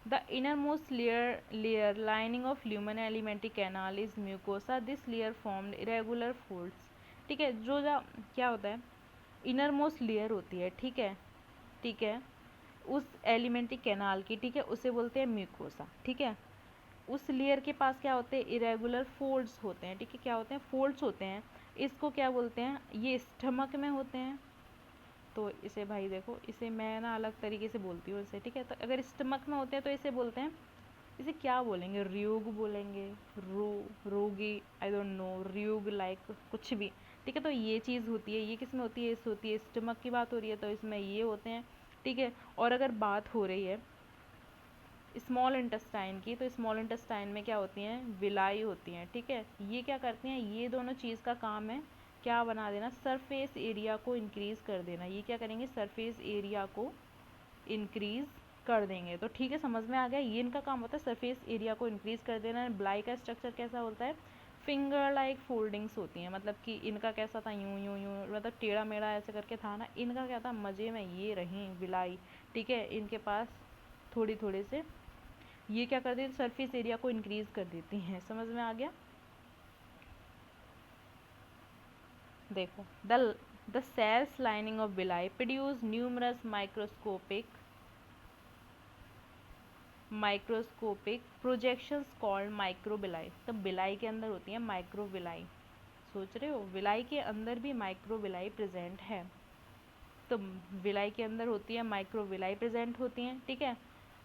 the innermost layer lining of lumen alimentary canal is mucosa. This layer formed irregular folds, ठीक है। क्या होता है, इनरमोस्ट लेयर होती है, ठीक है, ठीक है, उस एलिमेंट्री कैनाल की, ठीक है, उसे बोलते हैं म्यूकोसा, ठीक है। उस लेयर के पास क्या होते हैं, इरेगुलर फोल्ड्स होते हैं, ठीक है, क्या होते हैं, फोल्ड्स होते हैं। इसको क्या बोलते हैं, ये स्टमक में होते हैं। तो इसे भाई देखो, इसे मैं ना अलग तरीके से बोलती हूँ इसे, ठीक है। तो अगर स्टमक में होते हैं तो इसे बोलते हैं, इसे क्या बोलेंगे, र्यूग बोलेंगे, रोगी, आई डोंट नो, र्यूग लाइक कुछ भी, ठीक है। तो ये चीज़ होती है, ये किस में होती है, इस होती है, स्टमक की बात हो रही है तो इसमें ये होते हैं, ठीक है। और अगर बात हो रही है स्मॉल इंटेस्टाइन की, तो स्मॉल इंटेस्टाइन में क्या होती हैं, विलाई होती हैं, ठीक है। ये क्या करती हैं, ये दोनों चीज़ का काम है क्या बना देना, सरफेस एरिया को इंक्रीज़ कर देना। ये क्या करेंगे, सरफेस एरिया को इंक्रीज़ कर देंगे। तो ठीक है, समझ में आ गया, ये इनका काम होता है सरफेस एरिया को इंक्रीज़ कर देना। ब्लाई का स्ट्रक्चर कैसा होता है, फिंगर लाइक फोल्डिंग्स होती हैं, मतलब कि इनका कैसा था, यूं यूं यूं, मतलब टेढ़ा मेढ़ा ऐसे करके था ना, इनका क्या था, मज़े में ये रही बिलाई, ठीक है। इनके पास थोड़ी थोड़े से ये क्या कर देती, सरफेस एरिया को इंक्रीज़ कर देती हैं, समझ में आ गया। देखो the cells lining of villi produce numerous microscopic projections called microvilli. तो बिलाई के अंदर होती है माइक्रोबिलाई, सोच रहे हो बिलाई के अंदर भी माइक्रोबिलाई प्रेजेंट है। तो बिलाई के अंदर होती है माइक्रोबिलाई प्रेजेंट होती हैं, ठीक है।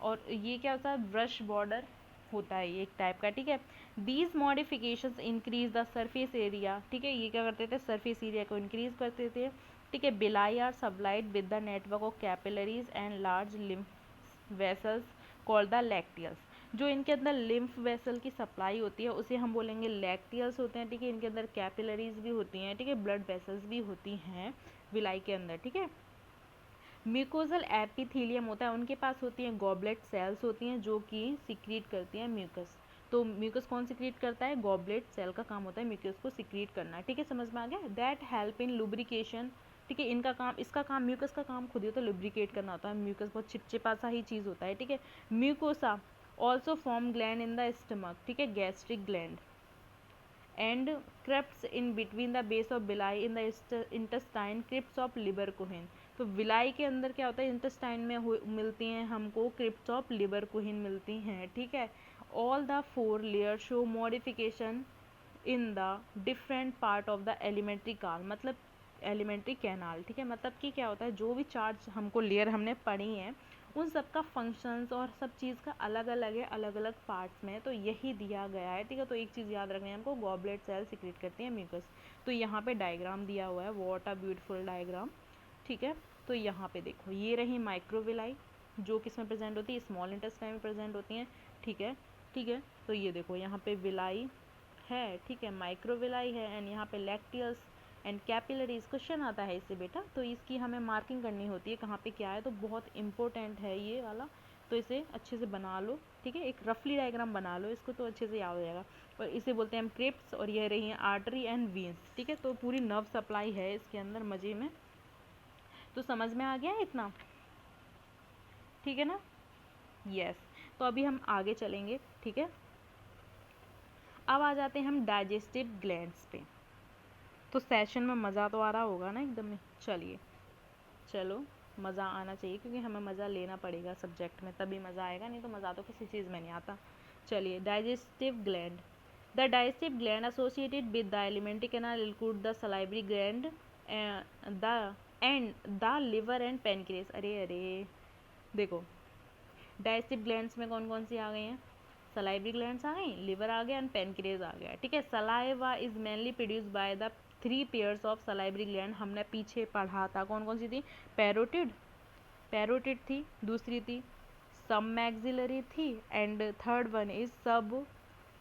और ये क्या होता है, ब्रश बॉर्डर होता है ये एक टाइप का, ठीक है। These modifications increase the surface area, ठीक है। ये क्या करते थे, सरफेस एरिया को इंक्रीज करते थे, ठीक है। Villi are supplied with the network of capillaries and large lymph vessels called the lacteals. जो इनके अंदर लिम्फ वेसल की सप्लाई होती है उसे हम बोलेंगे लैक्टियल्स होते हैं, ठीक है। इनके अंदर कैपिलरीज भी होती हैं, ठीक है, ब्लड वेसल्स भी होती हैं विलाई के अंदर, ठीक है। म्यूकोजल एपिथेलियम होता है, उनके पास होती हैं गॉबलेट सेल्स होती हैं जो कि सिक्रीट करती हैं म्यूकस। तो म्यूकस कौन सिक्रीट करता है? गॉबलेट सेल का काम होता है म्यूकस को सिक्रीट करना, ठीक है, समझ में आ गया। दैट हेल्प इन लुब्रिकेशन, ठीक है, इनका काम, इसका काम, म्यूकस का काम खुद ही होता है लुब्रिकेट करना होता है। म्यूकस बहुत चिपचिपा सा ही चीज़ होता है, ठीक है। Mucosa also form gland in the stomach, ठीक है, gastric gland and crypts in between the base of villi in the intestine, crypts of Lieberkuhn. तो विलाई के अंदर क्या होता है, इंटेस्टाइन में मिलती हैं हमको क्रिप्स ऑफ लिबर कोहिन मिलती हैं, ठीक है। All the 4 layer show modification in the different part of the alimentary canal, मतलब एलिमेंट्री कैनाल, ठीक है। मतलब कि क्या होता है, जो भी चार्ज हमको लेयर हमने पढ़ी हैं उन सब का फंक्शंस और सब चीज़ का अलग अलग है, अलग अलग पार्ट्स में, तो यही दिया गया है, ठीक है। तो एक चीज़ याद रखनी है हमको, गॉबलेट सेल सिक्रेट करती है म्यूकस। तो यहाँ पे डायग्राम दिया हुआ है, व्हाट अ ब्यूटीफुल डायग्राम, ठीक है। तो यहाँ पे देखो, ये रही माइक्रोविलाई जो किस में प्रेजेंट होती है, स्मॉल इंटेस्टाइन में प्रेजेंट होती हैं, ठीक है, ठीक है। तो ये देखो यहाँ पे विलाई है, ठीक है, माइक्रोविलाई है, एंड यहाँ पे लैक्टियल्स एंड कैपिलरीज। क्वेश्चन आता है इससे बेटा, तो इसकी हमें मार्किंग करनी होती है कहाँ पे क्या है, तो बहुत इंपॉर्टेंट है ये वाला, तो इसे अच्छे से बना लो, ठीक है, एक रफली डायग्राम बना लो इसको, तो अच्छे से याद हो जाएगा। और इसे बोलते हैं हम क्रिप्स, और ये रही हैं आर्टरी एंड वीन्स, ठीक है। तो पूरी नर्व सप्लाई है इसके अंदर मजे में, तो समझ में आ गया है इतना, ठीक है ना, यस। तो अभी हम आगे चलेंगे, ठीक है। अब आ जाते हैं हम डाइजेस्टिव ग्लैंड्स पे। तो सेशन में मज़ा तो आ रहा होगा ना एकदम में, चलिए, चलो, मज़ा आना चाहिए क्योंकि हमें मज़ा लेना पड़ेगा सब्जेक्ट में, तभी मज़ा आएगा, नहीं तो मज़ा तो किसी चीज़ में नहीं आता। चलिए, digestive gland. The digestive gland associated with the alimentary canal include the salivary gland the end the liver and pancreas. अरे अरे, देखो, डाइजेस्टिव ग्लैंड्स में कौन कौन सी आ गई हैं? सलाइवरी ग्लैंड्स आ गई, लिवर आ गया एंड पेनक्रियास आ गया, ठीक है। Saliva is mainly produce by the 3 pairs of salivary gland, हमने पीछे पढ़ा था, कौन कौन सी थी? पैरोटिड, पैरोटिड थी, दूसरी थी सब मैक्सिलरी थी, एंड थर्ड वन इज सब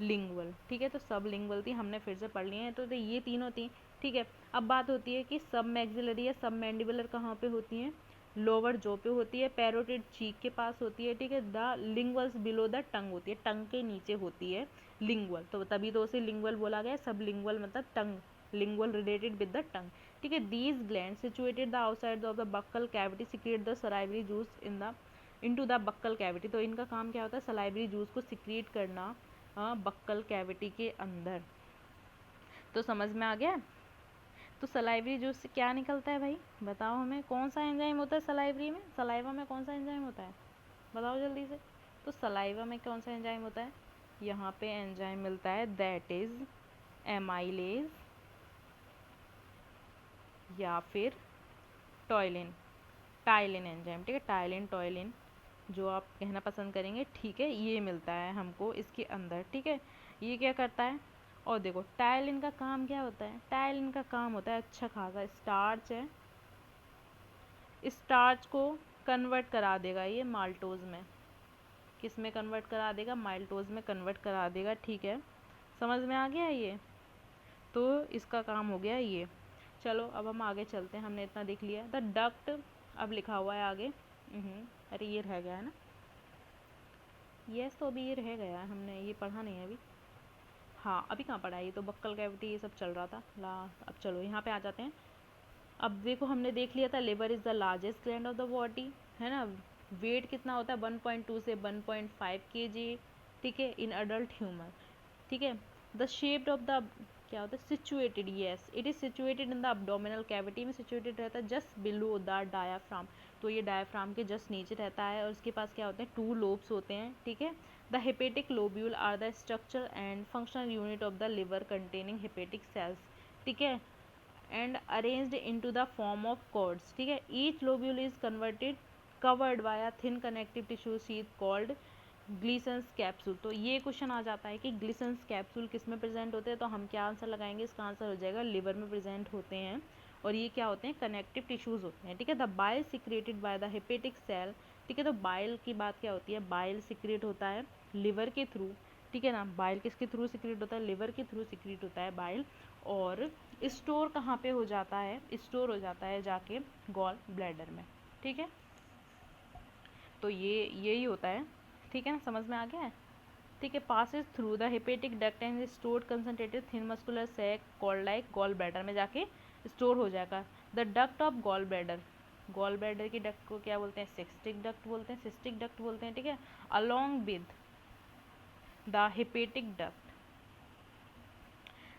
लिंगुअल, ठीक है। तो सब लिंगुअल थी, हमने फिर से पढ़ लिए हैं, तो ये तीनों थी, ठीक है। अब बात होती है कि सब मैक्सिलरी या सब मैंडिबुलर कहाँ पे होती हैं? लोअर जो पे होती है, पैरोटिड चीक के पास होती है, ठीक है। द लिंगुअल्स बिलो द टंग होती है, टंग के नीचे होती है लिंगुअल, तो तभी तो उसे लिंगुअल बोला गया, सब लिंगुअल मतलब tongue, lingual related with the tongue, ठीक है। These gland situated the outside of the buccal cavity secrete the salivary juice in the into the buccal cavity. तो इनका काम क्या होता है? सलाइवरी जूस को सिक्रीट करना बक्कल कैविटी के अंदर। तो समझ में आ गया? तो सलाइवरी जूस से क्या निकलता है भाई, बताओ हमें, कौन सा एंजाइम होता है सलाइवरी में? सलाइवा में कौन सा एंजाइम होता है, बताओ जल्दी से। तो सलाइवा में कौन सा एंजाइम होता है? यहाँ पे एंजाइम मिलता है, दैट इज एमाइलेज या फिर टॉयलिन, टाइलिन एंजाइम, ठीक है, टाइलिन, टॉयलिन जो आप कहना पसंद करेंगे, ठीक है, ये मिलता है हमको इसके अंदर, ठीक है। ये क्या करता है? और देखो, टाइलिन का काम क्या होता है? टाइलिन का काम होता है अच्छा खासा स्टार्च है, स्टार्च को कन्वर्ट करा देगा ये माल्टोज में, किस में कन्वर्ट करा देगा? माल्टोज में कन्वर्ट करा देगा, ठीक है, समझ में आ गया ये। तो इसका काम हो गया ये। चलो अब हम आगे चलते हैं, हमने इतना देख लिया। द डक्ट, अब लिखा हुआ है आगे, अरे ये रह गया है ना, यस, तो अभी ये रह गया है, हमने ये पढ़ा नहीं है अभी, हाँ अभी कहाँ पढ़ा है, ये तो बक्कल कैविटी ये सब चल रहा था ला। अब चलो यहाँ पे आ जाते हैं। अब देखो, हमने देख लिया था liver is the largest gland of the body, है ना। वेट कितना होता है? 1.2 से 1.5 kg, ठीक है, इन अडल्ट ह्यूमन, ठीक है। द शेप ऑफ द, क्या होता है? Situated, yes, it is situated in the abdominal cavity में सिचुएटेड रहता है, जस्ट बिलो द डायाफ्राम। तो ये डायाफ्राम के जस्ट नीचे रहता है, और उसके पास क्या होते हैं? 2 लोब्स होते हैं, ठीक है। The hepatic lobule are the structure and functional unit of the liver containing hepatic cells, ठीक है, and arranged into the form of cords, ठीक है। Each lobule is converted covered by a thin connective tissue sheath called Glisson's capsule. तो ये क्वेश्चन आ जाता है कि ग्लिसन्स कैप्सूल किस में प्रेजेंट होते हैं, तो हम क्या आंसर लगाएंगे? इसका आंसर हो जाएगा लिवर में प्रेजेंट होते हैं, और ये क्या होते हैं? कनेक्टिव टिश्यूज होते हैं, ठीक है। The bile secreted by the hepatic cell ठीक है। तो बाइल की बात क्या होती है, बाइल सिक्रेट होता है लिवर के थ्रू, ठीक है ना। बाइल किसके थ्रू सिक्रेट होता है, लिवर के थ्रू सिक्रेट होता है बाइल। और स्टोर कहाँ पे हो जाता है, स्टोर हो जाता है जाके गॉल ब्लैडर में, ठीक है। तो ये यही होता है, ठीक है ना, समझ में आ गया है, ठीक है। Passes through the hepatic duct and stored concentrated thin muscular sac called like gall bladder में जाके स्टोर हो जाएगा। The duct of gall bladder, gall bladder की डक्ट को क्या बोलते हैं, सिस्टिक डक्ट बोलते हैं, सिस्टिक डक्ट बोलते हैं, ठीक है। Along with the hepatic duct,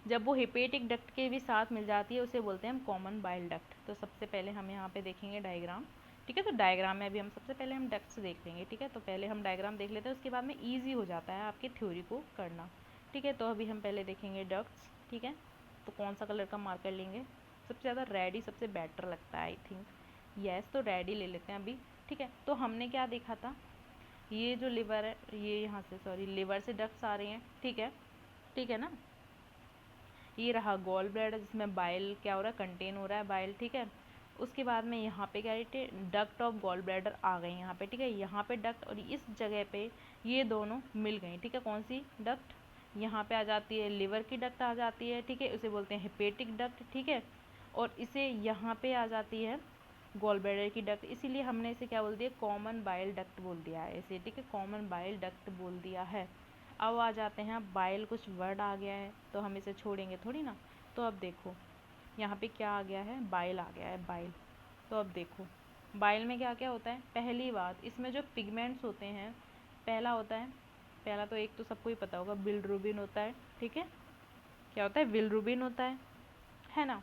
जब वो हेपेटिक डक्ट के भी साथ मिल जाती है उसे बोलते हैं हम कॉमन बाइल डक्ट। तो सबसे पहले हम यहाँ पे देखेंगे डायग्राम, ठीक है। तो डायग्राम में अभी हम सबसे पहले हम डक्ट्स देख लेंगे, ठीक है। तो पहले हम डायग्राम देख लेते हैं, उसके बाद में ईजी हो जाता है आपकी थ्योरी को करना, ठीक है। तो अभी हम पहले देखेंगे डक्ट्स, ठीक है। तो कौन सा कलर का मार्कर लेंगे, सबसे ज़्यादा रेड ही सबसे बेटर लगता है आई थिंक, यस। तो रेड ही ले लेते हैं अभी, ठीक है। तो हमने क्या देखा था, ये जो लिवर है, ये यहाँ से सॉरी लिवर से डक्ट्स आ रही हैं, ठीक है ना। ये रहा गॉल ब्लैडर जिसमें बाइल क्या हो रहा है, कंटेन हो रहा है बाइल, ठीक है। उसके बाद में यहाँ पे क्या है, डक्ट ऑफ गॉल ब्लैडर आ गई यहाँ पे, ठीक है। यहाँ पे डक्ट और इस जगह पे ये दोनों मिल गई, ठीक है। कौन सी डक्ट, यहाँ पे आ जाती है लिवर की डक्ट आ जाती है, ठीक है, उसे बोलते हैं हेपेटिक डक्ट, ठीक है। और इसे यहाँ पे आ जाती है गॉल ब्लैडर की डक्ट, इसीलिए हमने इसे क्या बोल दिया, कॉमन बाइल डक्ट बोल दिया है इसे, ठीक है, कॉमन बाइल डक्ट बोल दिया है। अब आ जाते हैं, बाइल कुछ वर्ड आ गया है तो हम इसे छोड़ेंगे थोड़ी ना। तो अब देखो यहाँ पे क्या आ गया है, बाइल आ गया है, बाइल। तो अब देखो बाइल में क्या क्या होता है, पहली बात इसमें जो पिगमेंट्स होते हैं, पहला होता है, पहला तो एक तो सबको ही पता होगा, बिलिरुबिन होता है, ठीक है। क्या होता है, बिलिरुबिन होता है ना।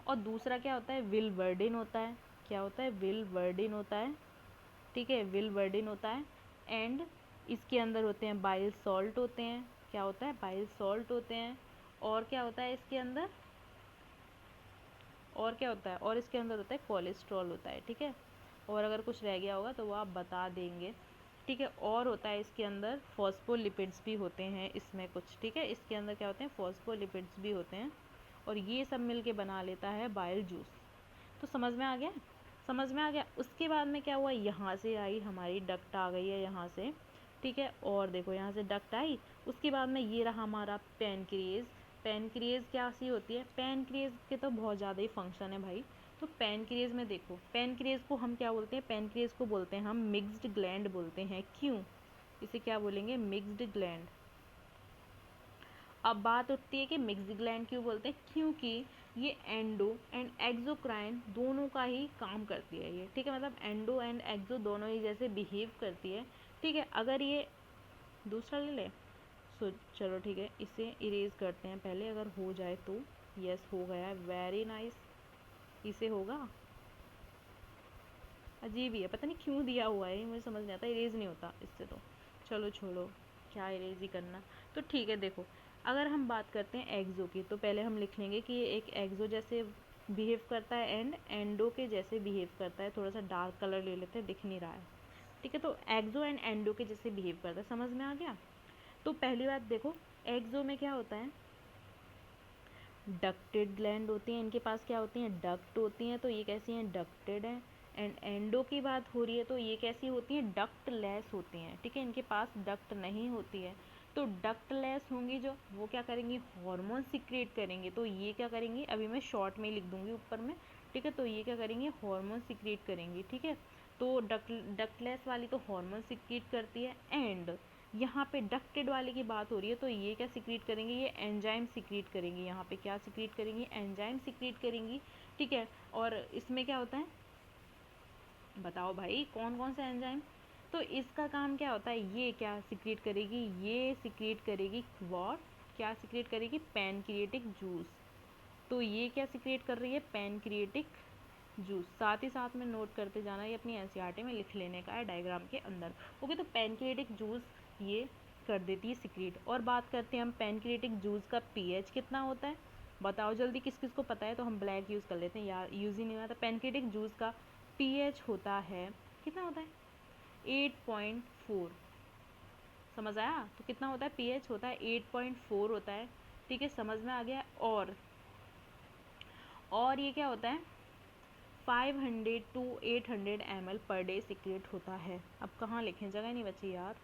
और दूसरा क्या होता है, विलवर्डिन होता है, क्या होता है, विलवर्डिन होता है, ठीक है, विलवर्डिन होता है। एंड इसके अंदर होते हैं बाइल सॉल्ट होते हैं, क्या होता है, बाइल सॉल्ट होते हैं। और क्या होता है इसके अंदर, और क्या होता है, और इसके अंदर होता है कोलेस्ट्रॉल होता है, ठीक है। और अगर कुछ रह गया होगा तो वो आप बता देंगे, ठीक है। और होता है इसके अंदर फॉस्फोलिपिड्स भी होते हैं इसमें कुछ, ठीक है। इसके अंदर क्या होते हैं, फॉस्फोलिपिड्स भी होते हैं। और ये सब मिल के बना लेता है बाइल जूस। तो समझ में आ गया, समझ में आ गया। उसके बाद में क्या हुआ, यहाँ से आई हमारी डक्ट आ गई है यहाँ से, ठीक है। और देखो यहाँ से डक्ट आई, उसके बाद में ये रहा हमारा पैनक्रिएज। पैनक्रिएज क्या सी होती है, पैनक्रिएज के तो बहुत ज़्यादा ही फंक्शन है भाई। तो पैनक्रिएज में देखो, पैनक्रिएज को हम क्या बोलते हैं, पैनक्रिएज को बोलते हैं हम मिक्स्ड ग्लैंड बोलते हैं। क्यों, इसे क्या बोलेंगे, मिक्स्ड ग्लैंड। अब बात उठती है कि मिक्स्ड ग्लैंड क्यों बोलते हैं, क्योंकि ये एंडो एंड एक्सोक्राइन दोनों का ही काम करती है ये, ठीक है। मतलब एंडो एंड एक्सो दोनों ही जैसे बिहेव करती है, ठीक है। अगर ये दूसरा ले ले, सो चलो ठीक है, इसे इरेज करते हैं पहले, अगर हो जाए तो। यस हो गया है, वेरी नाइस। इसे होगा, अजीब ही है, पता नहीं क्यों दिया हुआ है, मुझे समझ नहीं आता, इरेज नहीं होता इससे तो। चलो छोड़ो, क्या इरेज ही करना। तो ठीक है देखो, अगर हम बात करते हैं एक्सो की, तो पहले हम लिख लेंगे कि ये एक एक्सो जैसे बिहेव करता है एंड एंडो के जैसे बिहेव करता है। थोड़ा सा डार्क कलर ले लेते हैं, दिख नहीं रहा है, ठीक है। तो एक्सो एंड एंडो के जैसे बिहेव करता है, समझ में आ गया। तो पहली बात देखो, एक्सो में क्या होता है, डक्टेड ग्लैंड होती हैं, इनके पास क्या होती हैं, डक्ट होती हैं, तो ये कैसी हैं, डक्टेड हैं। एंड एंडो की बात हो रही है तो ये कैसी होती हैं, डक्टलेस होती हैं, ठीक है। इनके पास डक्ट नहीं होती है। तो डक्टलेस होंगी जो, वो क्या करेंगी, हार्मोन सिक्रिएट करेंगे। तो ये क्या करेंगी, अभी मैं शॉर्ट में लिख दूंगी ऊपर में, ठीक है। तो ये क्या करेंगे, हार्मोन सिक्रिएट करेंगी, ठीक है। तो डक्टलेस वाली तो हार्मोन सिक्रिएट करती है। एंड यहाँ पे डक्टेड वाले की बात हो रही है तो ये क्या सिक्रीट करेंगे, ये एंजाइम सिक्रीट करेंगी। यहाँ पे क्या सिक्रीट करेंगी, एंजाइम सिक्रीट करेंगी, ठीक है। और इसमें क्या होता है, बताओ भाई कौन कौन सा एंजाइम। तो इसका काम क्या होता है, ये क्या सिक्रीट करेगी, ये सिक्रीट करेगी व्हाट, क्या सिक्रीट करेगी, पैनक्रिएटिक जूस। तो ये क्या सिक्रिएट कर रही है, पैनक्रिएटिक जूस। साथ ही साथ में नोट करते जाना, ये अपनी एनसीईआरटी में लिख लेने का है डायग्राम के अंदर, ओके। तो पैनक्रिएटिक जूस ये कर देती है सिक्रीट। और बात करते हैं हम पैनक्रिएटिक जूस का पीएच कितना होता है, बताओ जल्दी, किस किस को पता है। तो हम ब्लैक यूज़ कर लेते हैं यार, यूज़ ही नहीं आता। पैनक्रिएटिक जूस का पीएच होता है, कितना होता है, 8.4। समझ आया, तो कितना होता है, पीएच होता है 8.4 होता है, ठीक है, समझ में आ गया। और ये क्या होता है, 500 to 800 ml per day secrete होता है। अब कहाँ लिखें, जगह नहीं बची यार।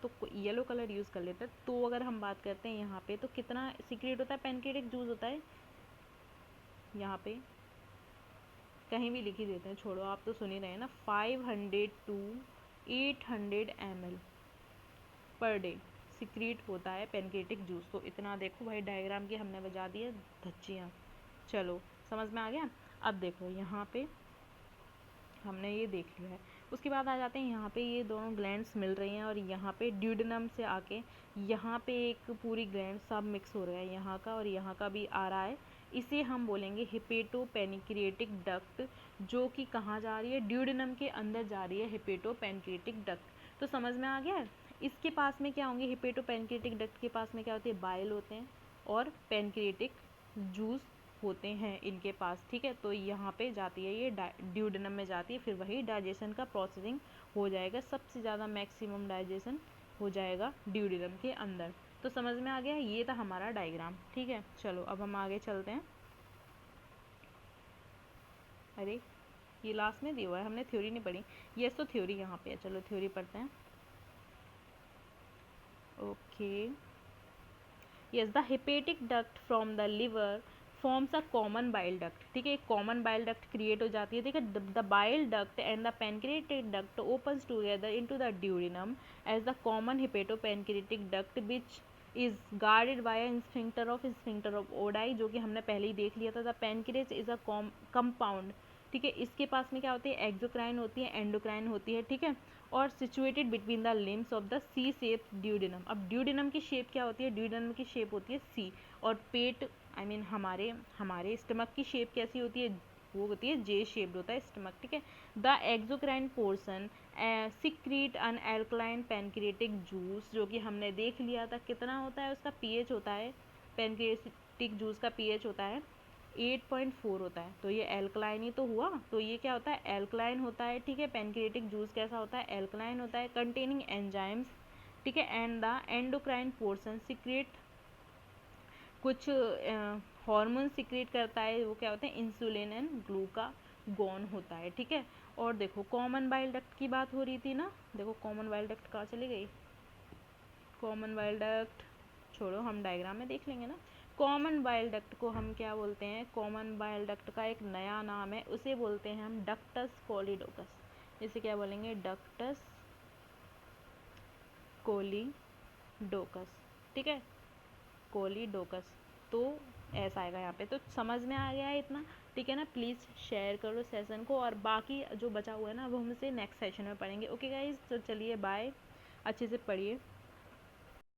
तो येलो कलर यूज़ कर लेते हैं। तो अगर हम बात करते हैं यहाँ पे, तो कितना सिक्रेट होता है, पैनकेटिक जूस होता है यहाँ पे, कहीं भी लिख ही देते हैं, छोड़ो आप तो सुन ही रहे हैं ना। 500 to 800 ml per day secrete होता है पैनकेटिक जूस। तो इतना देखो भाई, डायग्राम की हमने बजा दी है धच्चियाँ। चलो समझ में आ गया। अब देखो यहाँ पे हमने ये देख लिया है। उसके बाद आ जाते हैं यहाँ पे, ये दोनों ग्लैंड्स मिल रही हैं और यहाँ पे ड्यूडेनम से आके यहाँ पे एक पूरी ग्लैंड सब मिक्स हो रहा है, यहाँ का और यहाँ का भी आ रहा है। इसे हम बोलेंगे हिपेटोपेनक्रिएटिक डक्ट, जो कि कहाँ जा रही है, ड्यूडेनम के अंदर जा रही है हिपेटोपेनक्रिएटिक डक्ट। तो समझ में आ गया है। इसके पास में क्या होंगे, हिपेटोपेनक्रिएटिक डक्ट के पास में क्या होती है, बाइल होते हैं और पेनक्रिएटिक जूस होते हैं इनके पास, ठीक है। तो यहाँ पे जाती है ये ड्यूडेनम में जाती है, फिर वही डाइजेशन का प्रोसेसिंग हो जाएगा। सबसे ज़्यादा मैक्सिमम डाइजेशन हो जाएगा ड्यूडेनम के अंदर। तो समझ में आ गया, ये था हमारा डायग्राम, ठीक है। चलो अब हम आगे चलते हैं। अरे ये लास्ट में दिया हुआ है, हमने थ्योरी नहीं पढ़ी। यस, तो थ्योरी यहाँ पे है, चलो थ्योरी पढ़ते हैं। Okay, yes, the hepatic duct from the liver forms a common bile duct, ठीक है। एक कॉमन बाइल डक्ट क्रिएट हो जाती है, ठीक है। The bile duct and the pancreatic duct opens together into the duodenum as the common hepatopancreatic duct which is guarded by sphincter of Oddi, जो कि हमने पहले ही देख लिया था। The pancreas is a compound, ठीक है। इसके पास में क्या होती है, एक्सोक्राइन होती है, एंडोक्राइन होती है, ठीक है। और situated between the limbs of the C shape duodenum. अब ड्यूडेनम की शेप क्या होती है, ड्यूडेनम की शेप होती है सी। और पेट आई मीन हमारे स्टमक की शेप कैसी होती है, वो होती है जे शेप्ड होता है स्टमक, ठीक है। The exocrine portion secrete an alkaline pancreatic juice, जो कि हमने देख लिया था कितना होता है, उसका पीएच होता है, पैनक्रिएटिक जूस का पीएच होता है 8.4 होता है। तो ये एल्कलाइन ही तो हुआ, तो ये क्या होता है, एल्कलाइन होता है, ठीक है। पैनक्रिएटिक जूस कैसा होता है, एल्कलाइन होता है, कंटेनिंग एंजाइम्स, ठीक है। And the endocrine portion secrete कुछ हार्मोन सिक्रेट करता है, वो क्या होते हैं, इंसुलिन एंड ग्लूकागोन होता है, ठीक है। और देखो कॉमन बाइल डक्ट की बात हो रही थी ना, देखो कॉमन बाइल डक्ट कहाँ चली गई, कॉमन बाइल डक्ट छोड़ो, हम डायग्राम में देख लेंगे ना। कॉमन बाइल डक्ट को हम क्या बोलते हैं, कॉमन बाइल डक्ट का एक नया नाम है, उसे बोलते हैं हम डक्टस कोलिडोकस। इसे क्या बोलेंगे, डक्टस कोलिडोकस, ठीक है, कोलिडोकस। तो ऐसा आएगा यहाँ पे। तो समझ में आ गया है इतना, ठीक है ना। प्लीज़ शेयर करो सेशन को, और बाकी जो बचा हुआ है ना वो हम इसे नेक्स्ट सेशन में पढ़ेंगे। ओके गाइज, तो चलिए बाय, अच्छे से पढ़िए।